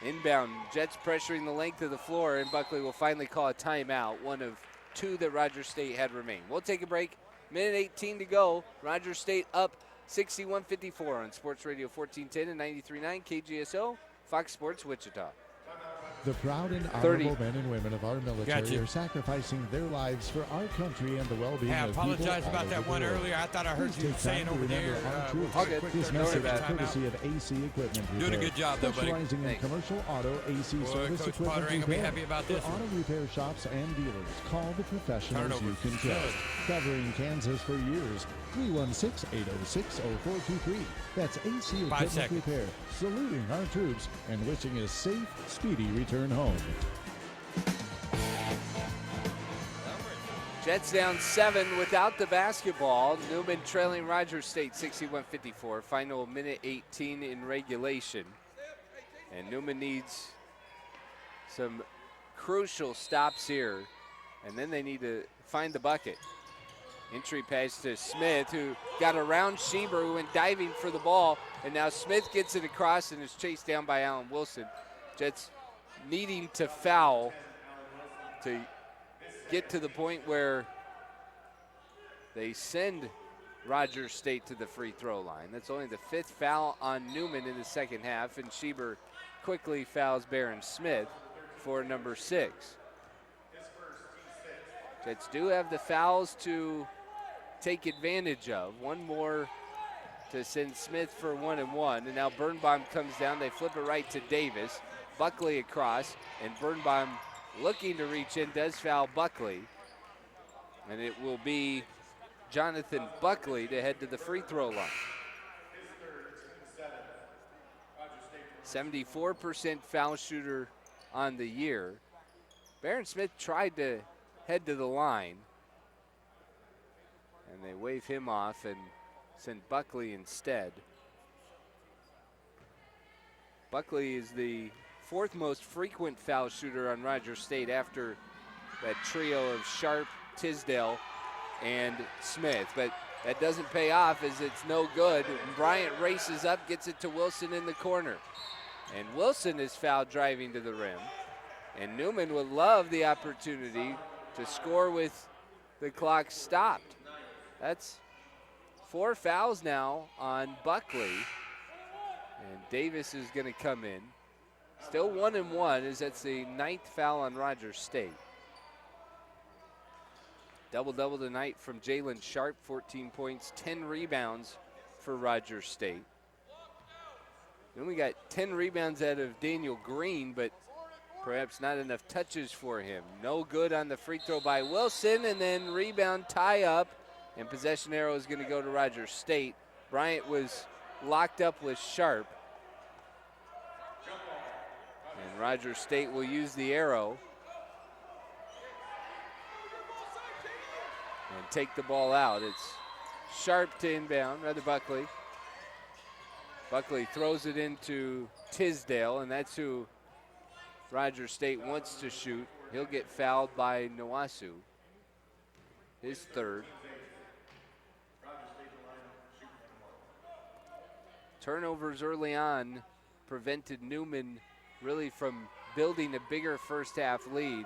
inbound, Jets pressuring the length of the floor, and Buckley will finally call a timeout, one of 2 that Rogers State had remained. We'll take a break. Minute 18 to go. Rogers State up 61-54 on Sports Radio 1410 and 93.9 KGSO, Fox Sports Wichita. The proud and honorable men and women of our military are sacrificing their lives for our country and the well-being of people all over the world. I apologize about that one earlier. I thought I heard you saying over there. This message is courtesy of AC Equipment Repair. Doing a good job, though, buddy. Specializing in commercial auto AC service Coach equipment Potter ain't gonna be happy about this for auto repair shops and dealers. Call the professionals you can trust. Covering Kansas for years. 316-806-0423. That's AC Equipment Repair. Saluting our troops and wishing a safe, speedy return home. Jets down 7 without the basketball. Newman trailing Rogers State 61-54. Final minute 18 in regulation. And Newman needs some crucial stops here. And then they need to find the bucket. Entry pass to Smith, who got around Schieber, who went diving for the ball. And now Smith gets it across and is chased down by Allen Wilson. Jets needing to foul to get to the point where they send Rogers State to the free throw line. That's only the 5th foul on Newman in the second half, and Schieber quickly fouls Baron Smith for number 6. Jets do have the fouls to take advantage of. One more to send Smith for 1 and 1, and now Birnbaum comes down. They flip it right to Davis. Buckley across, and Birnbaum looking to reach in, does foul Buckley. And it will be Jonathan Buckley to head to the free throw line. 74% foul shooter on the year. Barron Smith tried to head to the line, and they wave him off and send Buckley instead. Buckley is the fourth most frequent foul shooter on Rogers State after that trio of Sharp, Tisdale, and Smith. But that doesn't pay off as it's no good. Bryant races up, gets it to Wilson in the corner. And Wilson is fouled driving to the rim. And Newman would love the opportunity to score with the clock stopped. That's 4 fouls now on Buckley. And Davis is going to come in. Still 1-1 as that's the 9th foul on Rogers State. Double-double tonight from Jalen Sharp, 14 points, 10 rebounds for Rogers State. Then we got 10 rebounds out of Daniel Green, but perhaps not enough touches for him. No good on the free throw by Wilson, and then rebound tie up, and possession arrow is going to go to Rogers State. Bryant was locked up with Sharp. And Rogers State will use the arrow and take the ball out. It's Sharp to inbound, rather Buckley. Buckley throws it into Tisdale, and that's who Rogers State wants to shoot. He'll get fouled by Nwasu, his third. Turnovers early on prevented Newman really from building a bigger first half lead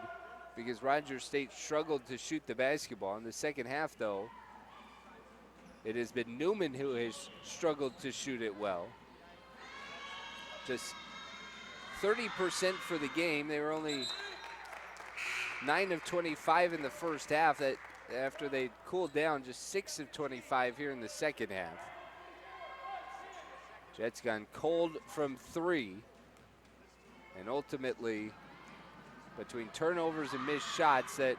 because Rogers State struggled to shoot the basketball. In the second half, though, it has been Newman who has struggled to shoot it well. Just 30% for the game. They were only 9 of 25 in the first half. That after they cooled down, just 6 of 25 here in the second half. Jets gone cold from 3. And ultimately, between turnovers and missed shots, that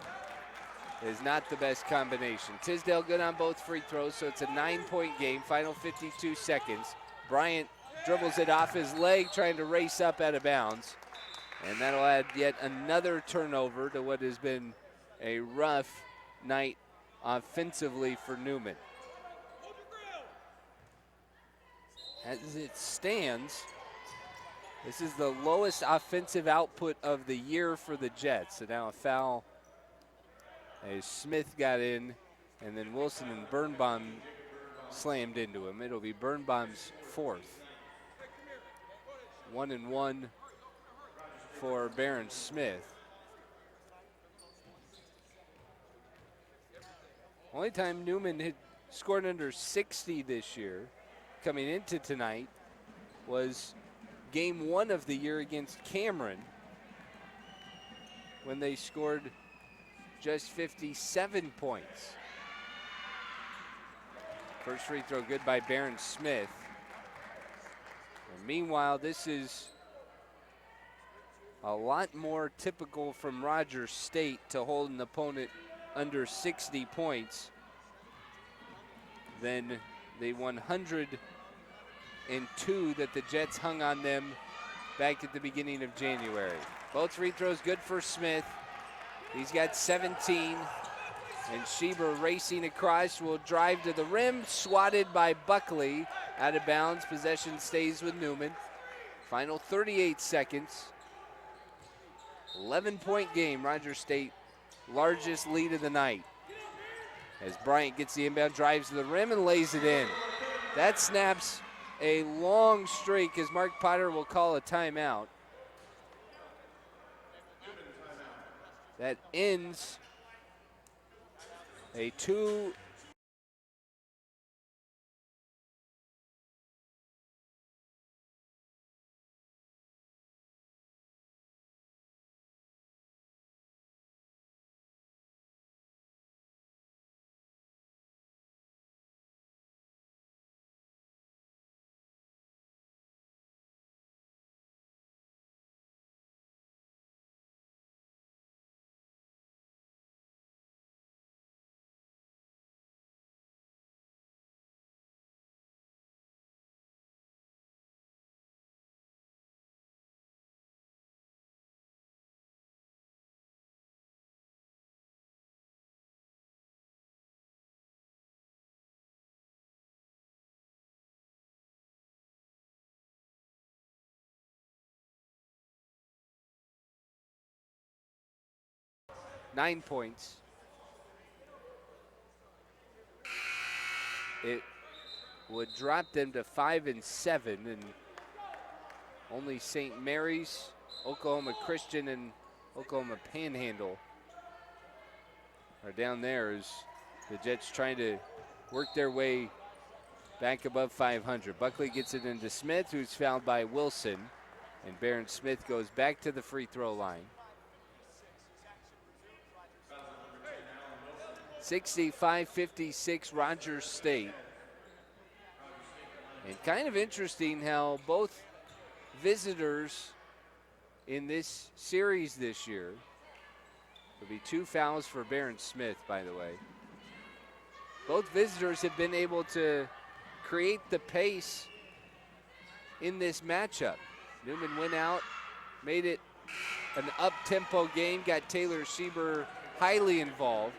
is not the best combination. Tisdale good on both free throws, so it's a 9-point game, final 52 seconds. Bryant dribbles it off his leg, trying to race up out of bounds. And that'll add yet another turnover to what has been a rough night offensively for Newman. As it stands, this is the lowest offensive output of the year for the Jets. So now a foul as Smith got in, and then Wilson and Birnbaum slammed into him. It'll be Birnbaum's 4th. 1-1 for Barron Smith. Only time Newman had scored under 60 this year coming into tonight was game 1 of the year against Cameron when they scored just 57 points. First free throw good by Barron Smith. And meanwhile, this is a lot more typical from Rogers State to hold an opponent under 60 points than the 102 that the Jets hung on them back at the beginning of January. Both free throws good for Smith. He's got 17. And Schieber racing across will drive to the rim, swatted by Buckley. Out of bounds, possession stays with Newman. Final 38 seconds. 11-point game, Rogers State, largest lead of the night. As Bryant gets the inbound, drives to the rim and lays it in. That snaps a long streak as Mark Potter will call a timeout. That ends a 2 9 points. It would drop them to 5 and 7, and only St. Mary's, Oklahoma Christian, and Oklahoma Panhandle are down there as the Jets trying to work their way back above 500. Buckley gets it into Smith, who's fouled by Wilson, and Barron Smith goes back to the free throw line. 65-56 Rogers State. And kind of interesting how both visitors in this series this year, there'll be 2 fouls for Barron Smith, by the way. Both visitors have been able to create the pace in this matchup. Newman went out, made it an up-tempo game, got Taylor Schieber highly involved.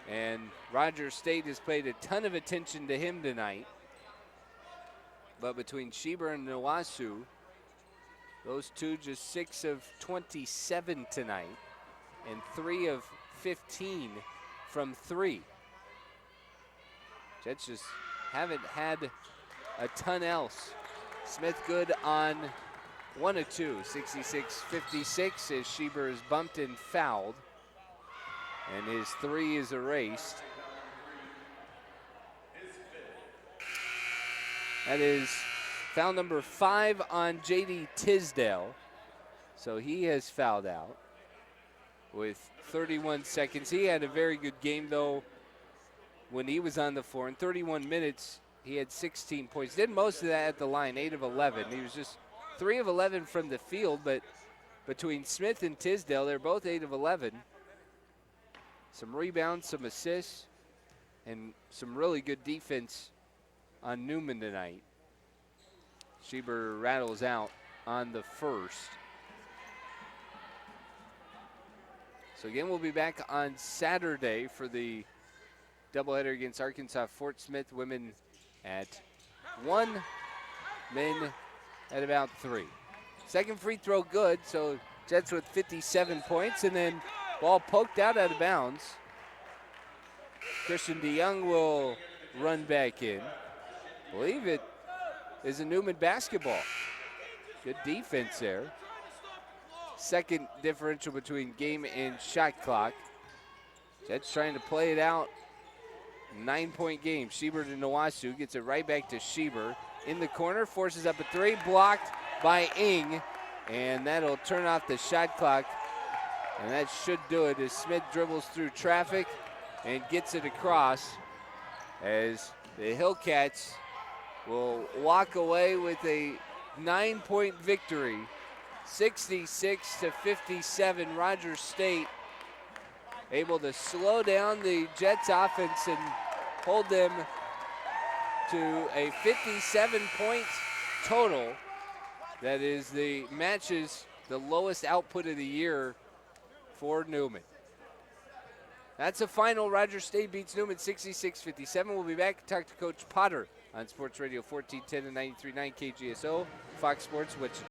And Rogers State has paid a ton of attention to him tonight. But between Schieber and Nwasu, those two just 6 of 27 tonight and 3 of 15 from 3. Jets just haven't had a ton else. Smith good on 1 of 2, 66-56 as Schieber is bumped and fouled. And his 3 is erased. That is foul number 5 on J.D. Tisdale. So he has fouled out with 31 seconds. He had a very good game, though, when he was on the floor. In 31 minutes, he had 16 points. Did most of that at the line, 8 of 11. He was just 3 of 11 from the field, but between Smith and Tisdale, they're both 8 of 11. Some rebounds, some assists, and some really good defense on Newman tonight. Schieber rattles out on the first. So again, we'll be back on Saturday for the doubleheader against Arkansas Fort Smith. Women at 1, men at about 3. Second free throw good, so Jets with 57 points, and then ball poked out of bounds. Christian DeYoung will run back in. I believe it is a Newman basketball. Good defense there. Second differential between game and shot clock. Jets trying to play it out. 9-point game. Schieber to Nwasu, gets it right back to Schieber. In the corner, forces up a 3, blocked by Ng, and that'll turn off the shot clock. And that should do it as Smith dribbles through traffic and gets it across as the Hillcats will walk away with a 9-point victory. 66-57, Rogers State able to slow down the Jets offense and hold them to a 57-point total. That is the matches the lowest output of the year for Newman. That's the final. Rogers State beats Newman 66-57. We'll be back to talk to Coach Potter on Sports Radio 1410 and 93.9 KGSO, Fox Sports Wichita.